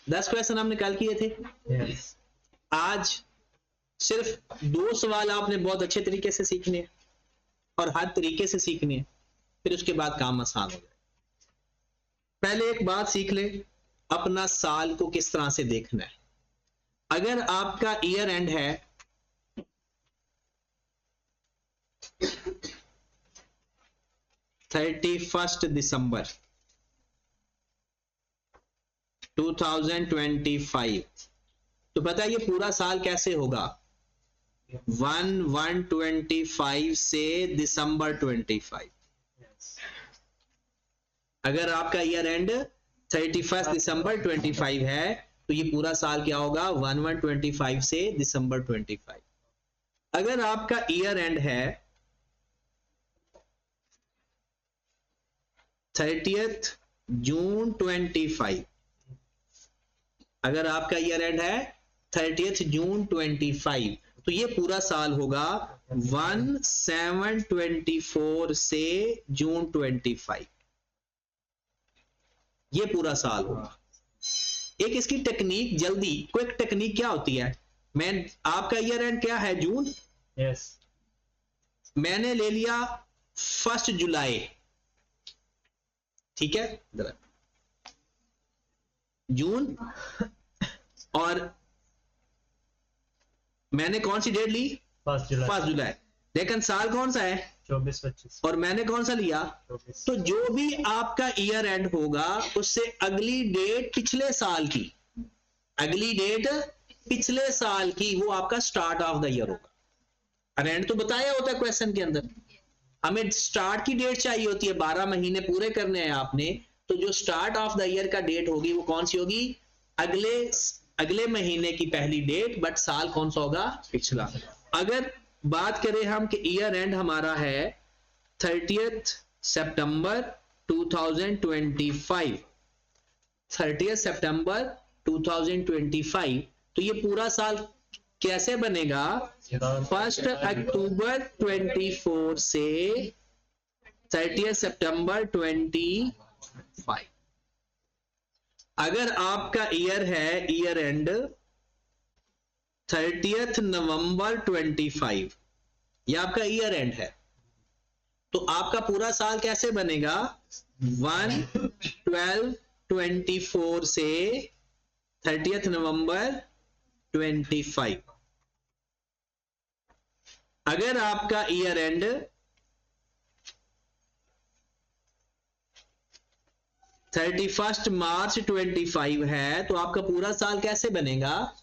10 question हमने कल किए थे। yes. आज सिर्फ 2 सवाल आपने बहुत अच्छे तरीके से सीखने हैं और हर तरीके से सीखने हैं, फिर उसके बाद काम आसान हो जाए। पहले एक बात सीख ले, अपना साल को किस तरह से देखना है। अगर आपका ईयर एंड है 31 दिसंबर 2025, तो पता है ये पूरा साल कैसे होगा? 1/1/25 से दिसंबर 25। अगर आपका ईयर एंड 31 दिसंबर 25 है तो ये पूरा साल क्या होगा? 1/1/25 से दिसंबर 25। अगर आपका ईयर एंड है 30 जून 25, अगर आपका ईयर एंड है 30 जून 25, तो ये पूरा साल होगा 1/7/24 से जून 25। ये पूरा साल होगा। एक इसकी टेक्निक, जल्दी क्विक टेक्निक क्या होती है? आपका ईयर एंड क्या है? जून। yes. मैंने ले लिया 1 जुलाई, ठीक है, जून, और मैंने कौन सी डेट ली? 1 जुलाई। लेकिन साल कौन सा है? 24-25। और मैंने कौन सा लिया? 24। तो जो भी आपका ईयर एंड होगा उससे अगली डेट पिछले साल की, अगली डेट पिछले साल की, वो आपका स्टार्ट ऑफ द ईयर होगा। और एंड तो बताया होता है क्वेश्चन के अंदर, हमें स्टार्ट की डेट चाहिए होती है। 12 महीने पूरे करने हैं आपने, तो जो स्टार्ट ऑफ द ईयर का डेट होगी वो कौन सी होगी? अगले महीने की पहली डेट, बट साल कौन सा होगा? पिछला। अगर बात करें हम कि ईयर एंड हमारा है 30 सितंबर 2025, 30 सितंबर 2025, तो ये पूरा साल कैसे बनेगा? 1 अक्टूबर 24 से 30 सितंबर 25। अगर आपका ईयर है ईयर एंड 30 नवंबर 25, ये आपका ईयर एंड है, तो आपका पूरा साल कैसे बनेगा? 1/12/24 से 30 नवंबर 25। अगर आपका ईयर एंड 31 मार्च 25 है, तो आपका पूरा साल कैसे बनेगा?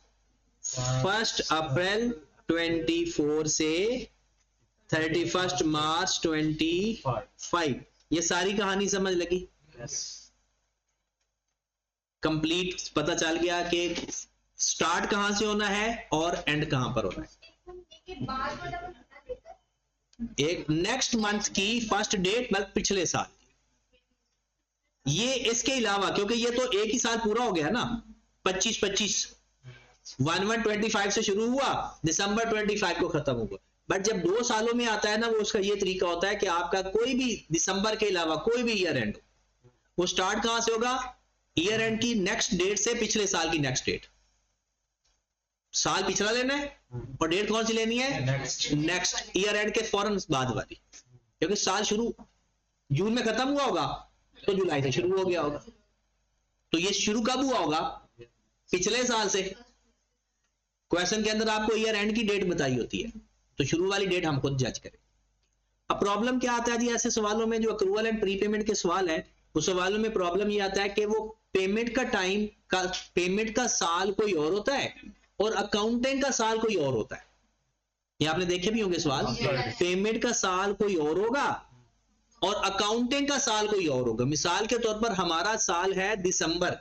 1 अप्रैल 24 से 31 मार्च 25। ये सारी कहानी समझ लगी? yes. कंप्लीट पता चल गया कि स्टार्ट कहां से होना है और एंड कहां पर होना है। एक नेक्स्ट मंथ की फर्स्ट डेट मतलब पिछले साल, ये इसके अलावा, क्योंकि ये तो एक ही साल पूरा हो गया ना, 25 1/1/25 से शुरू हुआ, दिसंबर 25 को खत्म हुआ। बट जब 2 सालों में आता है ना, वो उसका ये तरीका होता है कि आपका कोई भी दिसंबर के अलावा कोई भी ईयर एंड, वो स्टार्ट कहां से होगा? ईयर एंड की नेक्स्ट डेट से पिछले साल की नेक्स्ट डेट। साल पिछला लेना है और डेट कौन सी लेनी है? नेक्स्ट ईयर एंड के फौरन बाद वाली, क्योंकि साल शुरू जून में खत्म हुआ होगा तो जुलाई से शुरू हो गया होगा, तो ये शुरू कब हुआ होगा? पिछले साल से। क्वेश्चन के अंदर आपको ईयर एंड की डेट बताई होती है, तो शुरू वाली डेट हम खुद जज करें। अब प्रॉब्लम क्या आता है जी ऐसे सवालों में? जो अक्रूवल एंड प्री पेमेंट के सवाल है, उस सवालों में प्रॉब्लम ये आता है कि वो पेमेंट का टाइम का, पेमेंट का साल कोई और होता है और अकाउंटिंग का साल कोई और होता है। ये आपने देखे भी होंगे सवाल, पेमेंट का साल कोई और होगा और अकाउंटिंग का साल कोई और होगा। मिसाल के तौर पर हमारा साल है दिसंबर,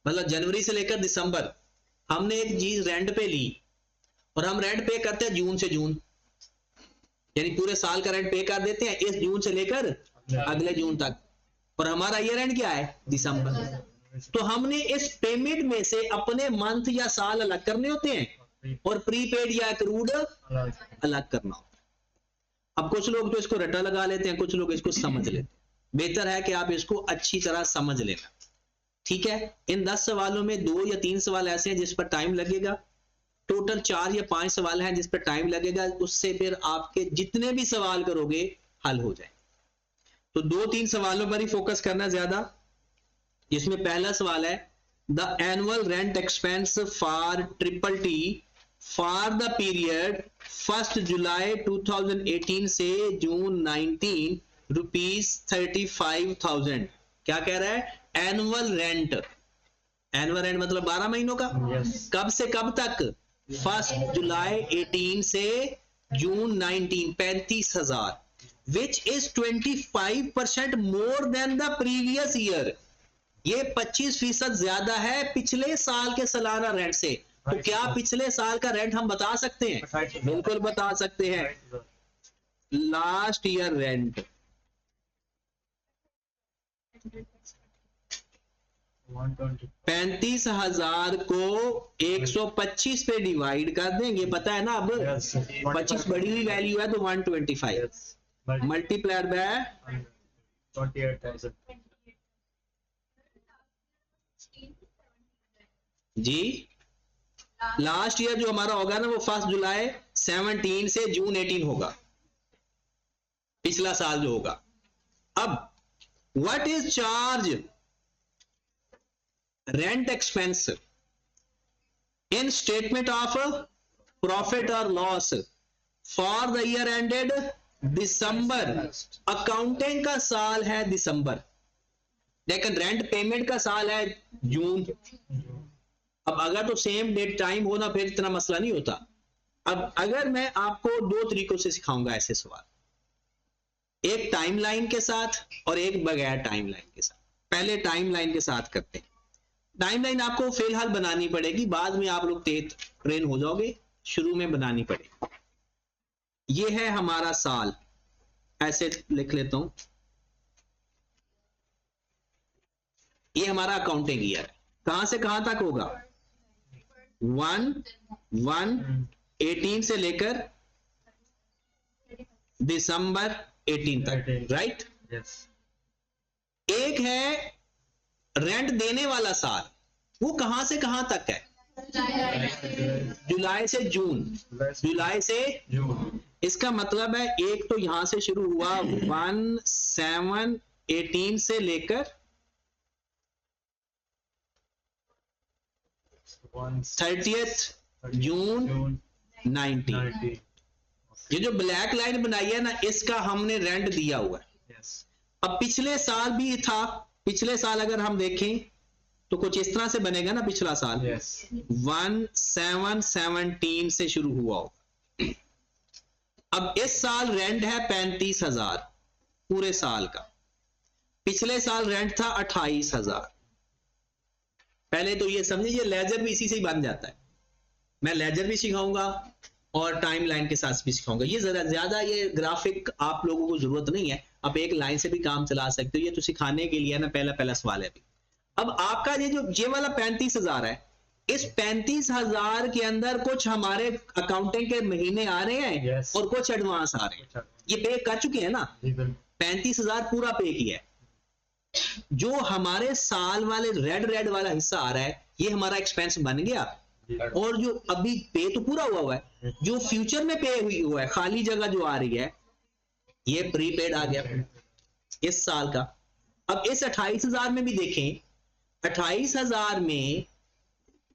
मतलब जनवरी से लेकर दिसंबर, हमने एक चीज रेंट पे ली और हम रेंट पे करते हैं जून से जून, यानी पूरे साल का रेंट पे कर देते हैं इस जून से लेकर अगले जून तक, और हमारा ईयर एंड क्या है? दिसंबर। तो हमने इस पेमेंट में से अपने मंथ या साल अलग करने होते हैं और प्रीपेड या अक्रूड अलग करना होता है। अब कुछ लोग तो इसको रट्टा लगा लेते हैं, कुछ लोग इसको समझ लेते हैं। बेहतर है कि आप इसको अच्छी तरह समझ लेना। ठीक है, इन 10 सवालों में 2 या 3 सवाल ऐसे हैं जिस पर टाइम लगेगा, टोटल 4 या 5 सवाल हैं जिस पर टाइम लगेगा, उससे फिर आपके जितने भी सवाल करोगे हल हो जाए। तो 2-3 सवालों पर ही फोकस करना ज्यादा। इसमें पहला सवाल है the annual rent expense for triple T for the period 1 जुलाई 2018 से जून 19 ₹35,000। क्या कह रहा है? Annual rent. एनुअल रेंट मतलब 12 महीनों का। Yes. कब से कब तक? 1 जुलाई 18 से जून 19, 35,000, which is 25% more than the previous year। ये 25% ज्यादा है पिछले साल के सालाना रेंट से। तो क्या पिछले साल का रेंट हम बता सकते हैं? 28,000। बिल्कुल बता सकते हैं। Last year rent 120। 35,000 को 125 पे डिवाइड कर देंगे, पता है ना अब। Yes. 25 बड़ी हुई वैल्यू है तो 125 Yes. But multiplied by 28,000। जी। लास्ट ईयर जो हमारा होगा ना वो 1 जुलाई 17 से जून 18 होगा, पिछला साल जो होगा। अब what is charge rent expense in statement of profit और loss for the year ended December. Accounting का साल है दिसंबर, लेकिन रेंट पेमेंट का साल है जून। अब अगर तो सेम डेट टाइम हो ना फिर इतना मसला नहीं होता। अब अगर मैं आपको 2 तरीकों से सिखाऊंगा ऐसे सवाल, एक टाइमलाइन के साथ और एक बगैर टाइमलाइन के साथ। पहले टाइमलाइन के साथ करते हैं। टाइमलाइन आपको फिलहाल बनानी पड़ेगी, बाद में आप लोग तेज ट्रेन हो जाओगे, शुरू में बनानी पड़ेगी। ये है हमारा साल, ऐसे लिख लेता हूं, ये हमारा अकाउंटिंग ईयर है। कहां से कहां तक होगा? 1/1/18 से लेकर दिसंबर 18 तक, राइट। Yes. एक है रेंट देने वाला साल, वो कहां से कहां तक है? जुलाई से जून। जुलाई से June. इसका मतलब है एक तो यहां से शुरू हुआ 1/7/18 से लेकर 30th जून June 19। 19. ये जो ब्लैक लाइन बनाई है ना, इसका हमने रेंट दिया हुआ है। Yes. अब पिछले साल भी था, पिछले साल अगर हम देखें तो कुछ इस तरह से बनेगा ना पिछला साल। Yes. 1/7/17 से शुरू हुआ होगा। अब इस साल रेंट है 35,000 पूरे साल का, पिछले साल रेंट था 28,000। पहले तो ये समझिए ये लेजर भी इसी से ही बन जाता है। मैं लेजर भी सिखाऊंगा और टाइमलाइन के साथ भी सिखाऊंगा। ये जरा ज्यादा ये ग्राफिक आप लोगों को जरूरत नहीं है, आप एक लाइन से भी काम चला सकते हो। ये तो सिखाने के लिए ना पहला सवाल है अभी। अब आपका ये वाला 35,000 है, इस 35,000 के अंदर कुछ हमारे अकाउंटिंग के महीने आ रहे हैं Yes. और कुछ एडवांस आ रहे हैं। ये पे कर चुके हैं ना, Even. 35,000 पूरा पे किया है। जो हमारे साल वाले रेड वाला हिस्सा आ रहा है ये हमारा एक्सपेंस बन गया, और जो अभी पे तो पूरा हुआ है, जो फ्यूचर में पे हुआ है खाली जगह जो आ रही है ये प्रीपेड आ गया इस साल का। अब इस 28,000 में भी देखें, 28,000 में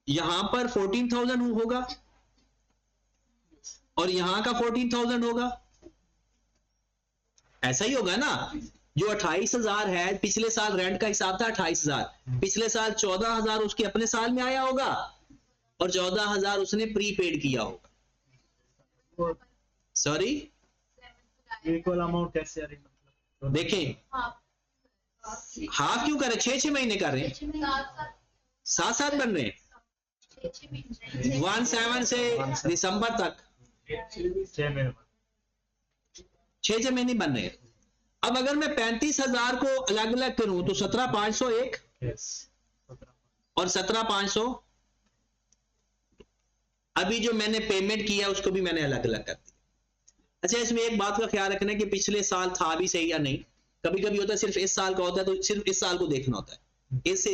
यहां पर 14,000 होगा और यहां का 14,000 होगा, ऐसा ही होगा ना। जो 28,000 है, पिछले साल रेंट का हिसाब था 28,000, पिछले साल 14,000 उसके अपने साल में आया होगा और 14,000 उसने प्रीपेड किया होगा। सॉरी, इक्वल अमाउंट कैसे आ रही मतलब? देखें हाफ क्यों कर रहे? 6 महीने कर रहे हैं, 7 बन रहे हैं, 1/7 से दिसंबर तक 6 महीने। 6 महीने बन रहे हैं। अब अगर मैं 35,000 को अलग अलग करूं तो 17,501 Yes. और 17,500 अभी जो मैंने पेमेंट किया उसको भी मैंने अलग अलग कर दिया। अच्छा, इसमें एक बात का ख्याल रखना है कि पिछले साल था भी सही या नहीं। कभी कभी होता है सिर्फ इस साल का होता है तो सिर्फ इस साल को देखना होता है। इससे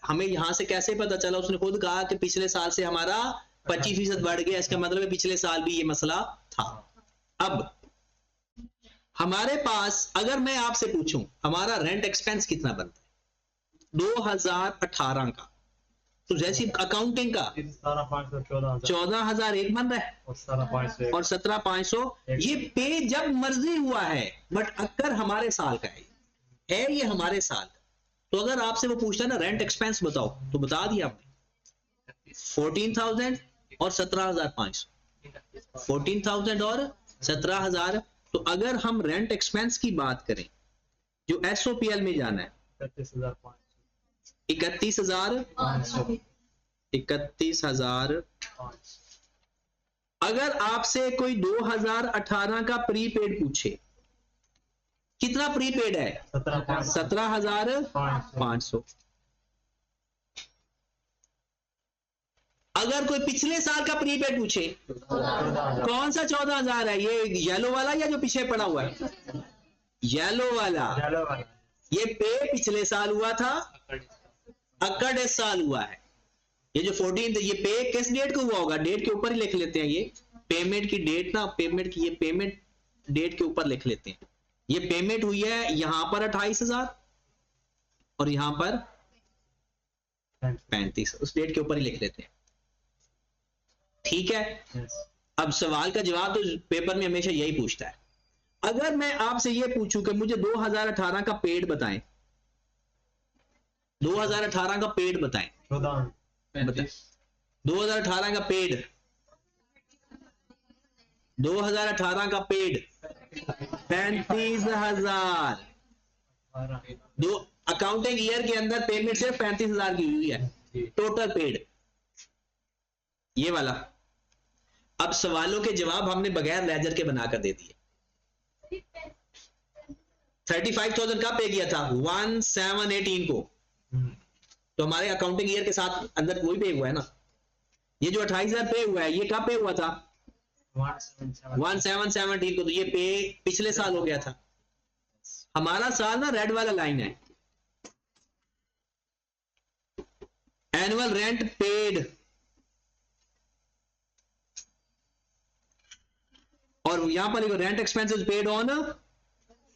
हमें यहां से कैसे पता चला? उसने खुद कहा कि पिछले साल से हमारा 25% बढ़ गया, इसका मतलब है पिछले साल भी ये मसला था। अब हमारे पास अगर मैं आपसे पूछूं हमारा रेंट एक्सपेंस कितना बनता है 2018 का, तो जैसी अकाउंटिंग का 14,000 एक बन रहा है और 17,500 ये पे जब मर्जी हुआ है, बट अगर हमारे साल का है ये हमारे साल का। तो अगर आपसे वो पूछता है ना रेंट एक्सपेंस बताओ, तो बता दिया हमने 14,000 और 17,500, 14,000 और 17,000। तो अगर हम रेंट एक्सपेंस की बात करें जो एसओपीएल में जाना है 31,000। अगर आपसे कोई 2018 का प्रीपेड पूछे कितना प्रीपेड है 17,500। अगर कोई पिछले साल का प्रीपेड पूछे कौन सा 14,000 है, ये येलो वाला या जो पीछे पड़ा हुआ है? येलो वाला। ये पे पिछले साल हुआ था, अक्कड़ इस साल हुआ है। ये जो 14 ये पे किस डेट को हुआ होगा? डेट के ऊपर ही लिख लेते हैं, ये पेमेंट की डेट ना, पेमेंट की ये पेमेंट डेट के ऊपर लिख लेते हैं। ये पेमेंट हुई है यहां पर 28,000 और यहां पर 35, उस डेट के ऊपर ही लिख लेते हैं। ठीक है। अब सवाल का जवाब तो पेपर में हमेशा यही पूछता है। अगर मैं आपसे ये पूछूं कि मुझे 2018 का पेड बताएं, 2018 का पेड बताएं, 2018 का पेड, 2018 का पेड 35,000। दो अकाउंटिंग ईयर के अंदर पेमेंट सिर्फ 35,000 की हुई है टोटल पेड, ये वाला। अब सवालों के जवाब हमने बगैर लेजर के बनाकर दे दिए। 35,000 कब पे किया था? 1/7/18 को। तो हमारे अकाउंटिंग ईयर के साथ अंदर वही पे हुआ है ना। ये जो 28,000 पे हुआ है ये कब पे हुआ था? 1/7/18 को। तो ये पे पिछले साल हो गया था। हमारा साल ना रेड वाला लाइन है, एनुअल रेंट पेड, और यहां पर रेंट एक्सपेंसेस पेड ऑन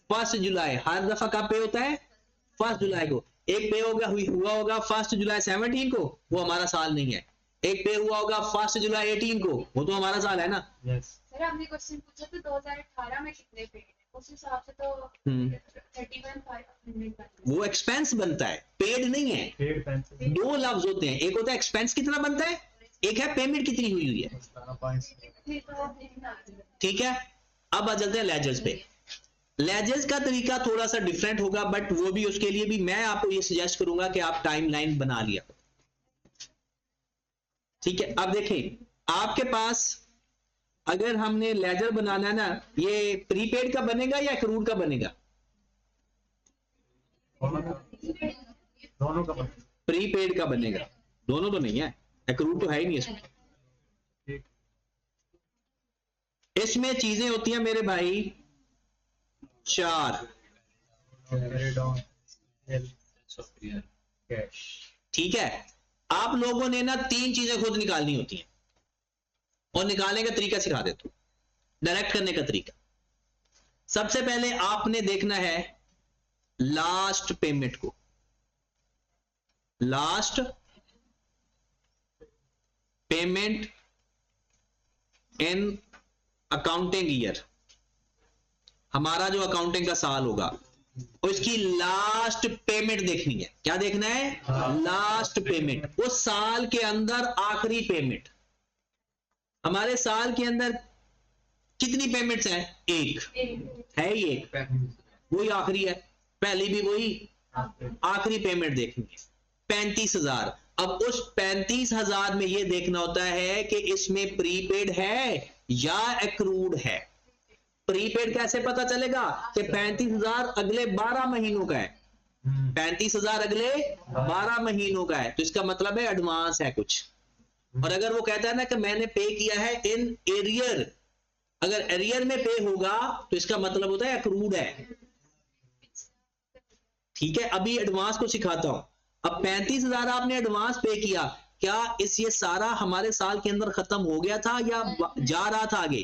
1 जुलाई। हर दफा कब पे होता है? 1 जुलाई को। एक पे होगा हुआ होगा 1 जुलाई 17 को, वो हमारा साल नहीं है। एक पे हुआ होगा 1 जुलाई 18 को, वो तो हमारा साल है ना। सर हमने क्वेश्चन पूछा था 2018 में कितने पेड है, उस हिसाब से तो 31,500 वो एक्सपेंस बनता है, पेड नहीं है। दो लफ्ज होते हैं, एक होता है एक्सपेंस कितना बनता है, एक है पेमेंट कितनी हुई है। ठीक है। अब आ जाते हैं लेजर्स पे। लेजर्स का तरीका थोड़ा सा डिफरेंट होगा, बट वो भी उसके लिए भी मैं आपको ये सजेस्ट करूंगा कि आप टाइमलाइन बना लिया। ठीक है। अब देखें आपके पास अगर हमने लेजर बनाना है ना, ये प्रीपेड का बनेगा या एक्रूड का बनेगा? दोनों का प्रीपेड का बनेगा। दोनों तो नहीं है, एक्रूड तो है ही नहीं इसमें। इसमें चीजें होती हैं मेरे भाई 4। ठीक है। आप लोगों ने ना 3 चीजें खुद निकालनी होती हैं और निकालने का तरीका सिखा देता हूं, डायरेक्ट करने का तरीका। सबसे पहले आपने देखना है लास्ट पेमेंट को, last payment in accounting year. हमारा जो अकाउंटिंग का साल होगा उसकी लास्ट पेमेंट देखनी है। क्या देखना है? लास्ट पेमेंट, वो साल के अंदर आखिरी पेमेंट। हमारे साल के अंदर कितनी पेमेंट्स हैं? एक है ही, एक वही आखिरी है, पहली भी वही, आखिरी पेमेंट देखनी है 35,000। अब उस 35,000 में यह देखना होता है कि इसमें प्रीपेड है या एक्रूड है। प्रीपेड कैसे पता चलेगा कि 35,000 अगले 12 महीनों का है, 35,000 अगले 12 महीनों का है, तो इसका मतलब है एडवांस है कुछ। और अगर वो कहता है ना कि मैंने पे किया है इन एरियर, अगर एरियर में पे होगा तो इसका मतलब होता है एक्रूड है। ठीक है। अभी एडवांस को सिखाता हूं। अब 35,000 आपने एडवांस पे किया, क्या ये सारा हमारे साल के अंदर खत्म हो गया था या जा रहा था आगे?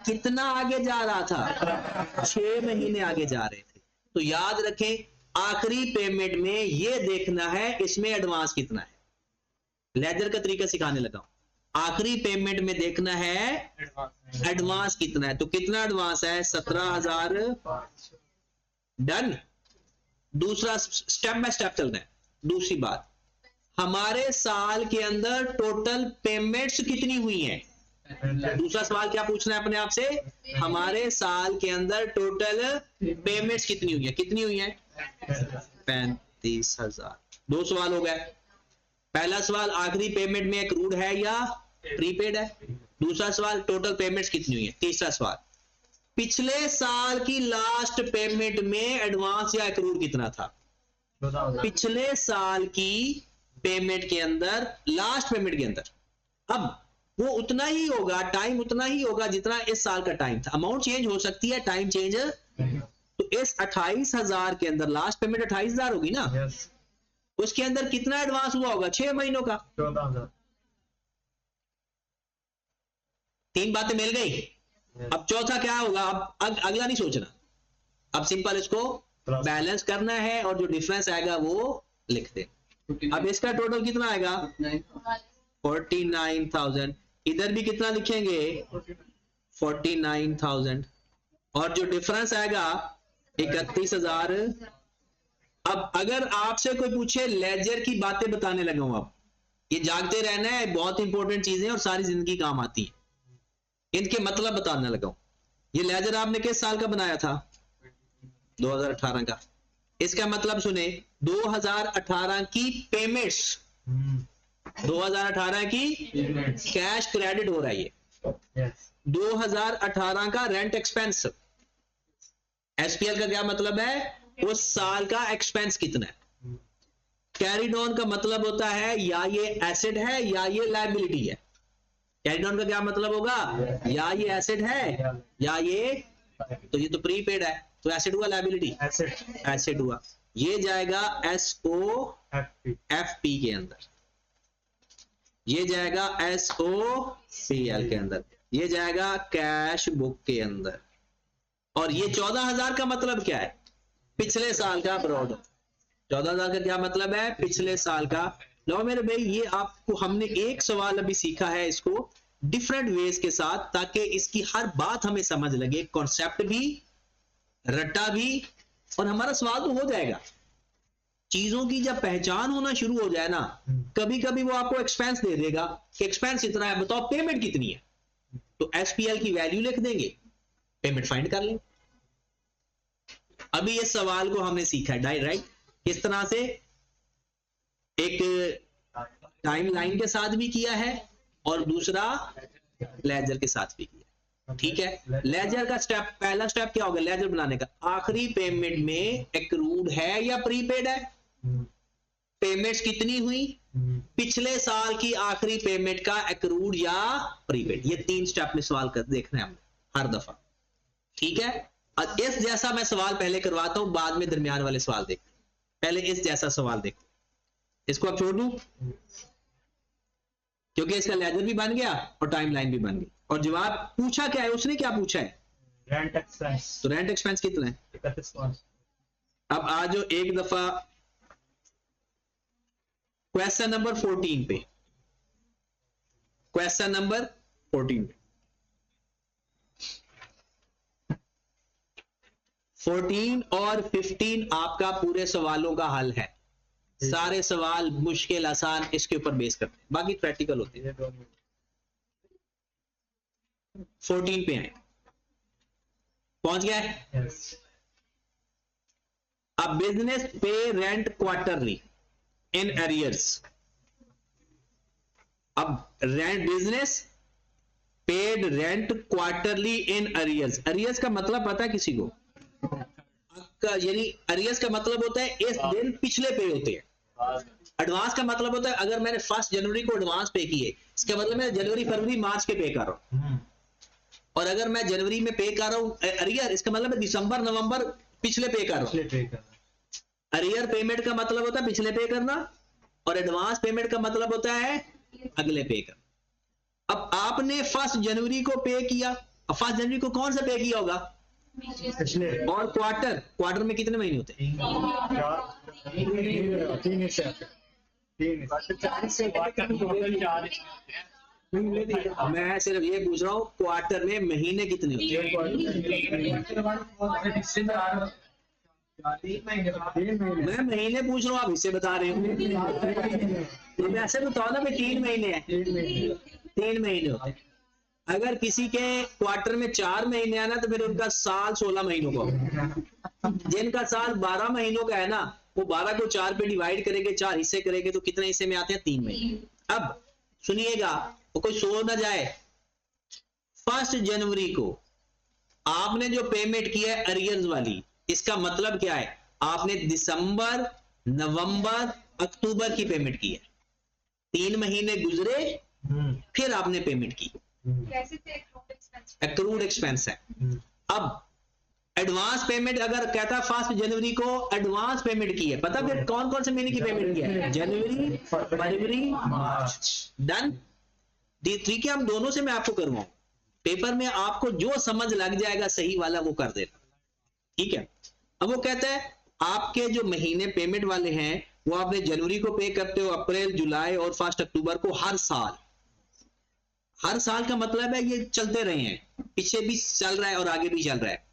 कितना आगे जा रहा था? 6 महीने आगे जा रहे थे। तो याद रखें, आखिरी पेमेंट में ये देखना है इसमें एडवांस कितना है। लेजर का तरीका सिखाने लगा हूं। आखिरी पेमेंट में देखना है एडवांस कितना है। तो कितना एडवांस है? 17,000। डन। दूसरा स्टेप बाय स्टेप चलना है। दूसरी बात, हमारे साल के अंदर टोटल पेमेंट्स कितनी हुई हैं? दूसरा सवाल क्या पूछना है अपने आप से? हमारे साल के अंदर टोटल पेमेंट्स कितनी हुई है? कितनी हुई है? 35,000। 2 सवाल हो गए। पहला सवाल, आखिरी पेमेंट में एक्रूड है या प्रीपेड है? दूसरा सवाल, टोटल पेमेंट्स कितनी हुई है? तीसरा सवाल, पिछले साल की लास्ट पेमेंट में एडवांस या एक्रूड कितना था? पिछले साल की पेमेंट के अंदर, लास्ट पेमेंट के अंदर, अब वो उतना ही होगा, टाइम उतना ही होगा जितना इस साल का टाइम था। अमाउंट चेंज हो सकती है, टाइम चेंज। तो इस 28,000 के अंदर लास्ट पेमेंट 28,000 होगी ना? उसके अंदर कितना एडवांस हुआ होगा? 6 महीनों का। 3 बातें मिल गई। अब चौथा क्या होगा? अब अगला नहीं सोचना, अब सिंपल इसको बैलेंस करना है और जो डिफरेंस आएगा वो लिख दे। अब इसका टोटल कितना आएगा? 49,000। इधर भी कितना लिखेंगे? 49,000। और जो डिफरेंस आएगा 31,000। अब अगर आपसे कोई पूछे, लेजर की बातें बताने लगा हूं, अब ये जागते रहना है, बहुत इंपॉर्टेंट चीजें और सारी जिंदगी काम आती है। इनके मतलब बताने लगा हूं। ये लेजर आपने किस साल का बनाया था? 2018 का। इसका मतलब सुने, 2018 की पेमेंट्स, 2018 की कैश क्रेडिट हो रहा है ये। 2018 का रेंट एक्सपेंस। एसपीएल का क्या मतलब है? उस साल का एक्सपेंस कितना है। कैरीड ऑन का मतलब होता है या ये एसेट है या ये लायबिलिटी है। कैरीड ऑन का क्या मतलब होगा? या ये एसेट है या ये, तो ये तो प्रीपेड है, तो एसेट हुआ लायबिलिटी? एसेट हुआ। ये जाएगा SOFP के अंदर, ये जाएगा SOCL के अंदर, ये जाएगा कैश बुक के अंदर। और ये 14,000 का मतलब क्या है? पिछले साल का अब्रॉड। 14,000 का क्या मतलब है? पिछले साल का। लो मेरे भाई, ये आपको हमने एक सवाल अभी सीखा है, इसको डिफरेंट वेज के साथ, ताकि इसकी हर बात हमें समझ लगे, कॉन्सेप्ट भी, रट्टा भी, और हमारा सवाल तो हो जाएगा। चीजों की जब पहचान होना शुरू हो जाए ना, कभी कभी वो आपको एक्सपेंस दे देगा कि एक्सपेंस इतना है, बताओ पेमेंट कितनी है, तो एसपीएल की वैल्यू लिख देंगे, पेमेंट फाइंड कर लेंगे। अभी इस सवाल को हमने सीखा है राइट, किस तरह से एक टाइमलाइन के साथ भी किया है और दूसरा लेजर के साथ भी किया। ठीक है, लेजर का स्टेप, पहला स्टेप क्या होगा लेजर बनाने का? आखिरी पेमेंट में एक्रूड है या प्रीपेड है? पेमेंट्स कितनी हुई? पिछले साल की आखिरी पेमेंट का एक्रूड या प्रीपेड। ये 3 स्टेप में सवाल कर देखना है हमने हर दफा। ठीक है, और इस जैसा मैं सवाल पहले करवाता हूं, बाद में दरमियान वाले सवाल देखते। पहले इस जैसा सवाल देखो, इसको अब छोड़ दूं क्योंकि इसका लेजर भी बन गया और टाइमलाइन भी बन गई। और जवाब पूछा क्या है? उसने क्या पूछा है? Rent expense. तो रेंट एक्सपेंस कितना है? 31। अब आ जाओ एक दफा क्वेश्चन नंबर 14 पे। क्वेश्चन नंबर 14 पे 14 और 15 आपका पूरे सवालों का हल है। सारे सवाल मुश्किल आसान इसके ऊपर बेस करते हैं, बाकी प्रैक्टिकल होते हैं। 14 पे आए, पहुंच गए? अब बिजनेस पे रेंट क्वार्टरली इन एरियर्स। अब rent, business paid rent quarterly in arrears. Arrears का मतलब पता है किसी को? यानी एरियर्स का मतलब होता है इस दिन पिछले पे होते हैं। एडवांस का मतलब होता है अगर मैंने 1 जनवरी को एडवांस पे किए, इसका मतलब मैं जनवरी फरवरी मार्च के पे कर रहा हूं। और अगर मैं जनवरी में पे कर रहा हूं अरियर, इसका मतलब मैं दिसंबर नवंबर पिछले पे कर रहा हूं। अरियर पेमेंट का मतलब होता है पिछले पे करना, और एडवांस पेमेंट का मतलब होता है अगले पे करना। अब आपने 1 जनवरी को पे किया, अब 1 जनवरी को कौन सा पे किया होगा? पिछले और क्वार्टर में कितने महीने होते हैं? 3 हिस्से आते हैं। 3 4 से बात करते टोटल 4 मैं सिर्फ ये पूछ रहा हूँ क्वार्टर में महीने कितने होते हैं? मैं महीने पूछ रहा हूँ, आप इससे बता रहे हो। तो वैसे बताओ ना भाई 3 महीने हैं, 3 महीने होते हैं। अगर किसी के क्वार्टर में 4 महीने आना तो फिर उनका साल 16 महीनों का होगा। जिनका साल 12 महीनों का है ना, वो 12 को 4 पे डिवाइड करेंगे, 4 हिस्से करेंगे, तो कितने हिस्से में आते हैं? 3 महीने। अब सुनिएगा, वो कोई सो ना जाए। 1 जनवरी को आपने जो पेमेंट किया है अरियर्स वाली, इसका मतलब क्या है? आपने दिसंबर, नवंबर, अक्टूबर की पेमेंट की है। 3 महीने गुजरे, फिर आपने पेमेंट की, कैसे थे accrued expense? एक्रूड एक्सपेंस है। अब एडवांस पेमेंट अगर कहता है 1 जनवरी को एडवांस पेमेंट की है, पता फिर कौन कौन से महीने की पेमेंट की है? जनवरी, फरवरी, मार्च। डन। ठीक है, हम दोनों से मैं आपको करवाऊं, पेपर में आपको जो समझ लग जाएगा सही वाला वो कर देना, ठीक है। अब वो कहता है आपके जो महीने पेमेंट वाले हैं वो आपने जनवरी को पे करते हो, अप्रैल, जुलाई और 1 अक्टूबर को हर साल। हर साल का मतलब है ये चलते रहे हैं, पीछे भी चल रहा है और आगे भी चल रहा है।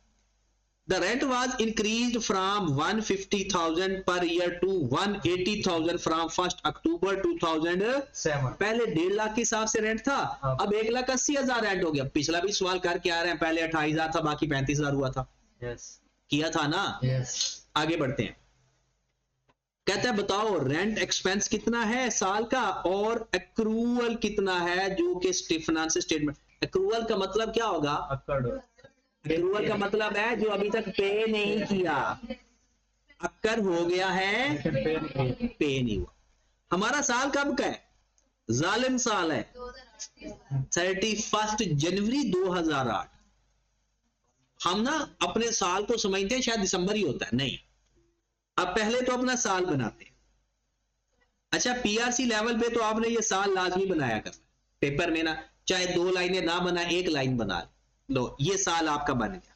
The rent was increased from 150,000 per year to 180,000 from 1 October 2007। पहले 1.5 लाख के हिसाब से रेंट था, अब 1,80,000 रेंट हो गया। पिछला भी सवाल करके आ रहे हैं, पहले 28,000 था, बाकी 35,000 हुआ था। किया था ना। आगे बढ़ते हैं। कहता है बताओ रेंट एक्सपेंस कितना है साल का और एक्रूअल कितना है, जो कि फाइनेंशियल स्टेटमेंट। एक्रूअल का मतलब क्या होगा? एक्रूअल का मतलब है जो अभी तक पे नहीं किया, अक्कर हो गया है, पे नहीं हुआ। हमारा साल कब का है? जालिम साल है 31 जनवरी 2008। हम ना अपने साल को समझते हैं शायद दिसंबर ही होता है, नहीं। अब पहले तो अपना साल बनाते हैं। अच्छा, पीआरसी लेवल पे तो आपने ये साल लाजमी बनाया करना पेपर में ना, चाहे 2 लाइनें ना बना, 1 लाइन बना लो, ये साल आपका बन गया,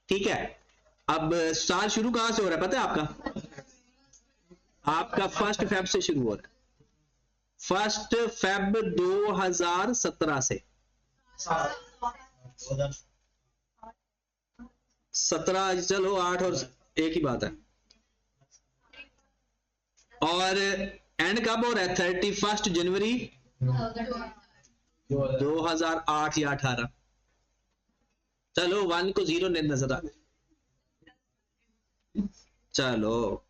ठीक है। अब साल शुरू कहां से हो रहा है पता है आपका? आपका 1 फेब से शुरू हो रहा है, 1 फेब 2017 से। 17 चलो 8 और 1 ही बात है। और एंड कब हो रहा है? 31 जनवरी 2008 या 18। चलो 1 को 0 नहीं नजर आ, चलो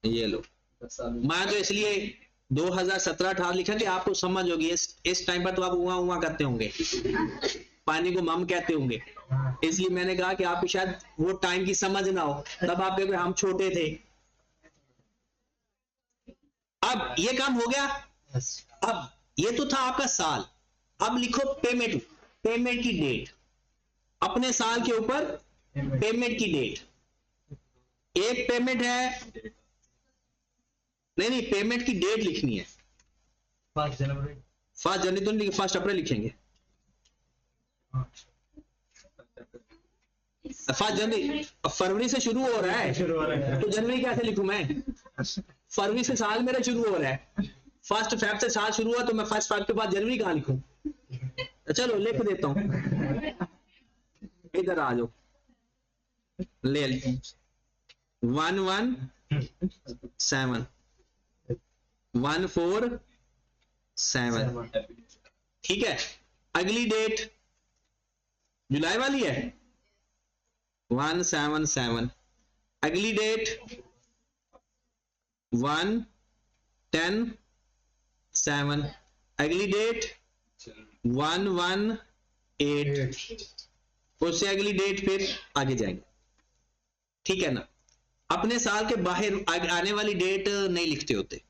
ये लो। मैं तो इसलिए 2017-18 लिखा कि आपको समझ होगी। इस टाइम पर तो आप उआ उआ करते होंगे, पानी को मम कहते होंगे, इसलिए मैंने कहा कि आपको शायद वो टाइम की समझ ना हो, तब आप कहेंगे हम छोटे थे। अब ये काम हो गया। अब ये तो था आपका साल। अब लिखो पेमेंट, पेमेंट की डेट, अपने साल के ऊपर पेमेंट की डेट। एक पेमेंट है, नहीं पेमेंट की डेट लिखनी है 1 जनवरी। 1 जनवरी तो नहीं, 1 अप्रैल लिखेंगे। 1 जनवरी, फरवरी से शुरू हो रहा है तो जनवरी कैसे लिखूं मैं? फरवरी से साल मेरा शुरू हो रहा है, 1 फेब से साल शुरू हुआ, तो मैं 1 फेब के बाद जनवरी कहां लिखूं? चलो लिख देता हूं, इधर आ जाओ, ले 117 147, ठीक है। अगली डेट जुलाई वाली है 177, अगली डेट 110-7, अगली डेट 118, उससे अगली डेट फिर आगे जाएंगे, ठीक है ना। अपने साल के बाहर आने वाली डेट नहीं लिखते होते,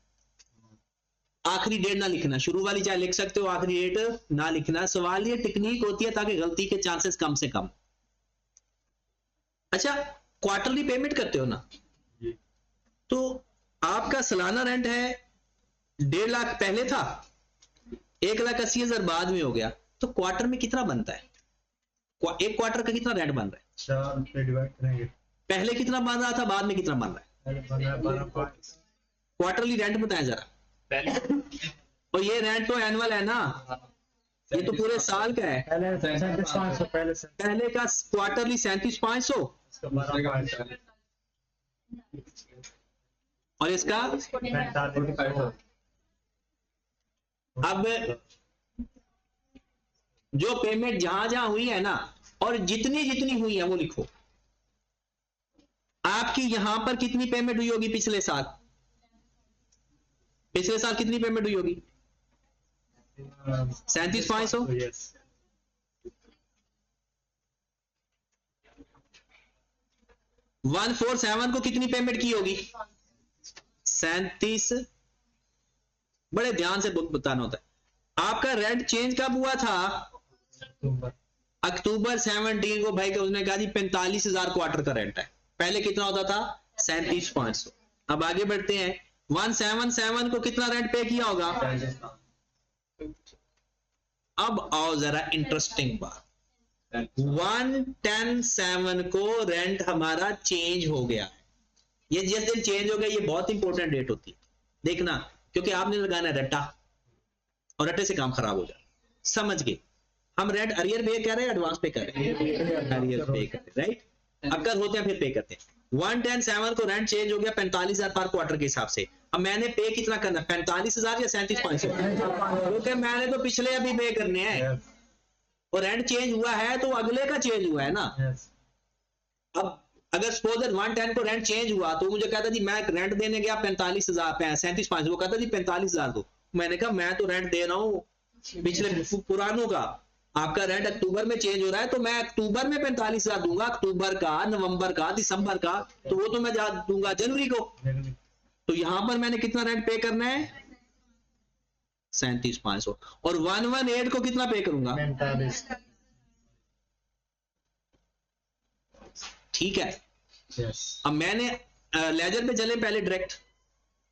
आखिरी डेट ना लिखना, शुरू वाली चाहे लिख सकते हो, आखिरी डेट ना लिखना। सवाल ये टेक्निक होती है ताकि गलती के चांसेस कम से कम। अच्छा, क्वार्टरली पेमेंट करते हो ना, जी। तो आपका सालाना रेंट है 1.5 लाख पहले था, 1,80,000 बाद में हो गया, तो क्वार्टर में कितना बनता है? एक क्वार्टर का कितना रेंट बन रहा है? 4 पे डिवाइड करेंगे, पहले कितना बन रहा था, बाद में कितना बन रहा है? पहले बन रहा है 12.5। क्वार्टरली रेंट बताएं जरा। और ये रेंट तो एनुअल है ना, ये तो पूरे साल का है। पहले 37,500 पहले से, पहले का क्वार्टरली 37,500 इसका 12.5 और इसका 45। अब जो पेमेंट जहां जहां हुई है ना, और जितनी जितनी हुई है वो लिखो। आपकी यहां पर कितनी पेमेंट हुई होगी पिछले साल? पिछले साल कितनी पेमेंट हुई होगी? 37,500। यस। 147 को कितनी पेमेंट की होगी? 37। बड़े ध्यान से बताना होता है। आपका रेंट चेंज कब हुआ था? अक्टूबर 17 को। भाई उसने कहा जी 45,000 क्वार्टर का रेंट है। पहले कितना होता था? 37,500। अब आगे बढ़ते हैं। 177 को कितना रेंट पे किया होगा? अब आओ जरा इंटरेस्टिंग बात, 110.7 को रेंट हमारा चेंज हो गया। ये जिस दिन चेंज हो गया, ये बहुत इंपॉर्टेंट डेट होती है, देखना, क्योंकि आपने लगाना है रट्टा, और रट्टे से काम खराब हो जाए। समझ गए? हम रेंट अरियर पे कर रहे हैं, एडवांस पे कर रहे हैं? अरियर पे कर रहे हैं, राइट? अक्कर होते हैं फिर पे करते हैं। 110.7 को रेंट चेंज हो गया 45,000 पर क्वार्टर के हिसाब से। अब मैंने पे कितना करना, 45,000 या 37,500? क्योंकि मैंने तो पिछले अभी पे करने हैं, और रेंट चेंज हुआ है तो अगले का चेंज हुआ है ना। अब अगर सपोज 110 को रेंट चेंज हुआ, तो मुझे कहता जी मैं रेंट देने गया 45,000, 37,500, वो कहता जी 45,000 दो। मैंने कहा मैं तो रेंट दे रहा हूँ पिछले पुरानों का, आपका रेंट अक्टूबर में चेंज हो रहा है, तो मैं अक्टूबर में 45,000 दूंगा, अक्टूबर का, नवंबर का, दिसंबर का, तो वो तो मैं दूंगा जनवरी को। तो यहां पर मैंने कितना रेंट पे करना है? 37,500। और 118 को कितना पे करूंगा? 45। ठीक है। अब मैंने लेजर पे चले पहले, डायरेक्ट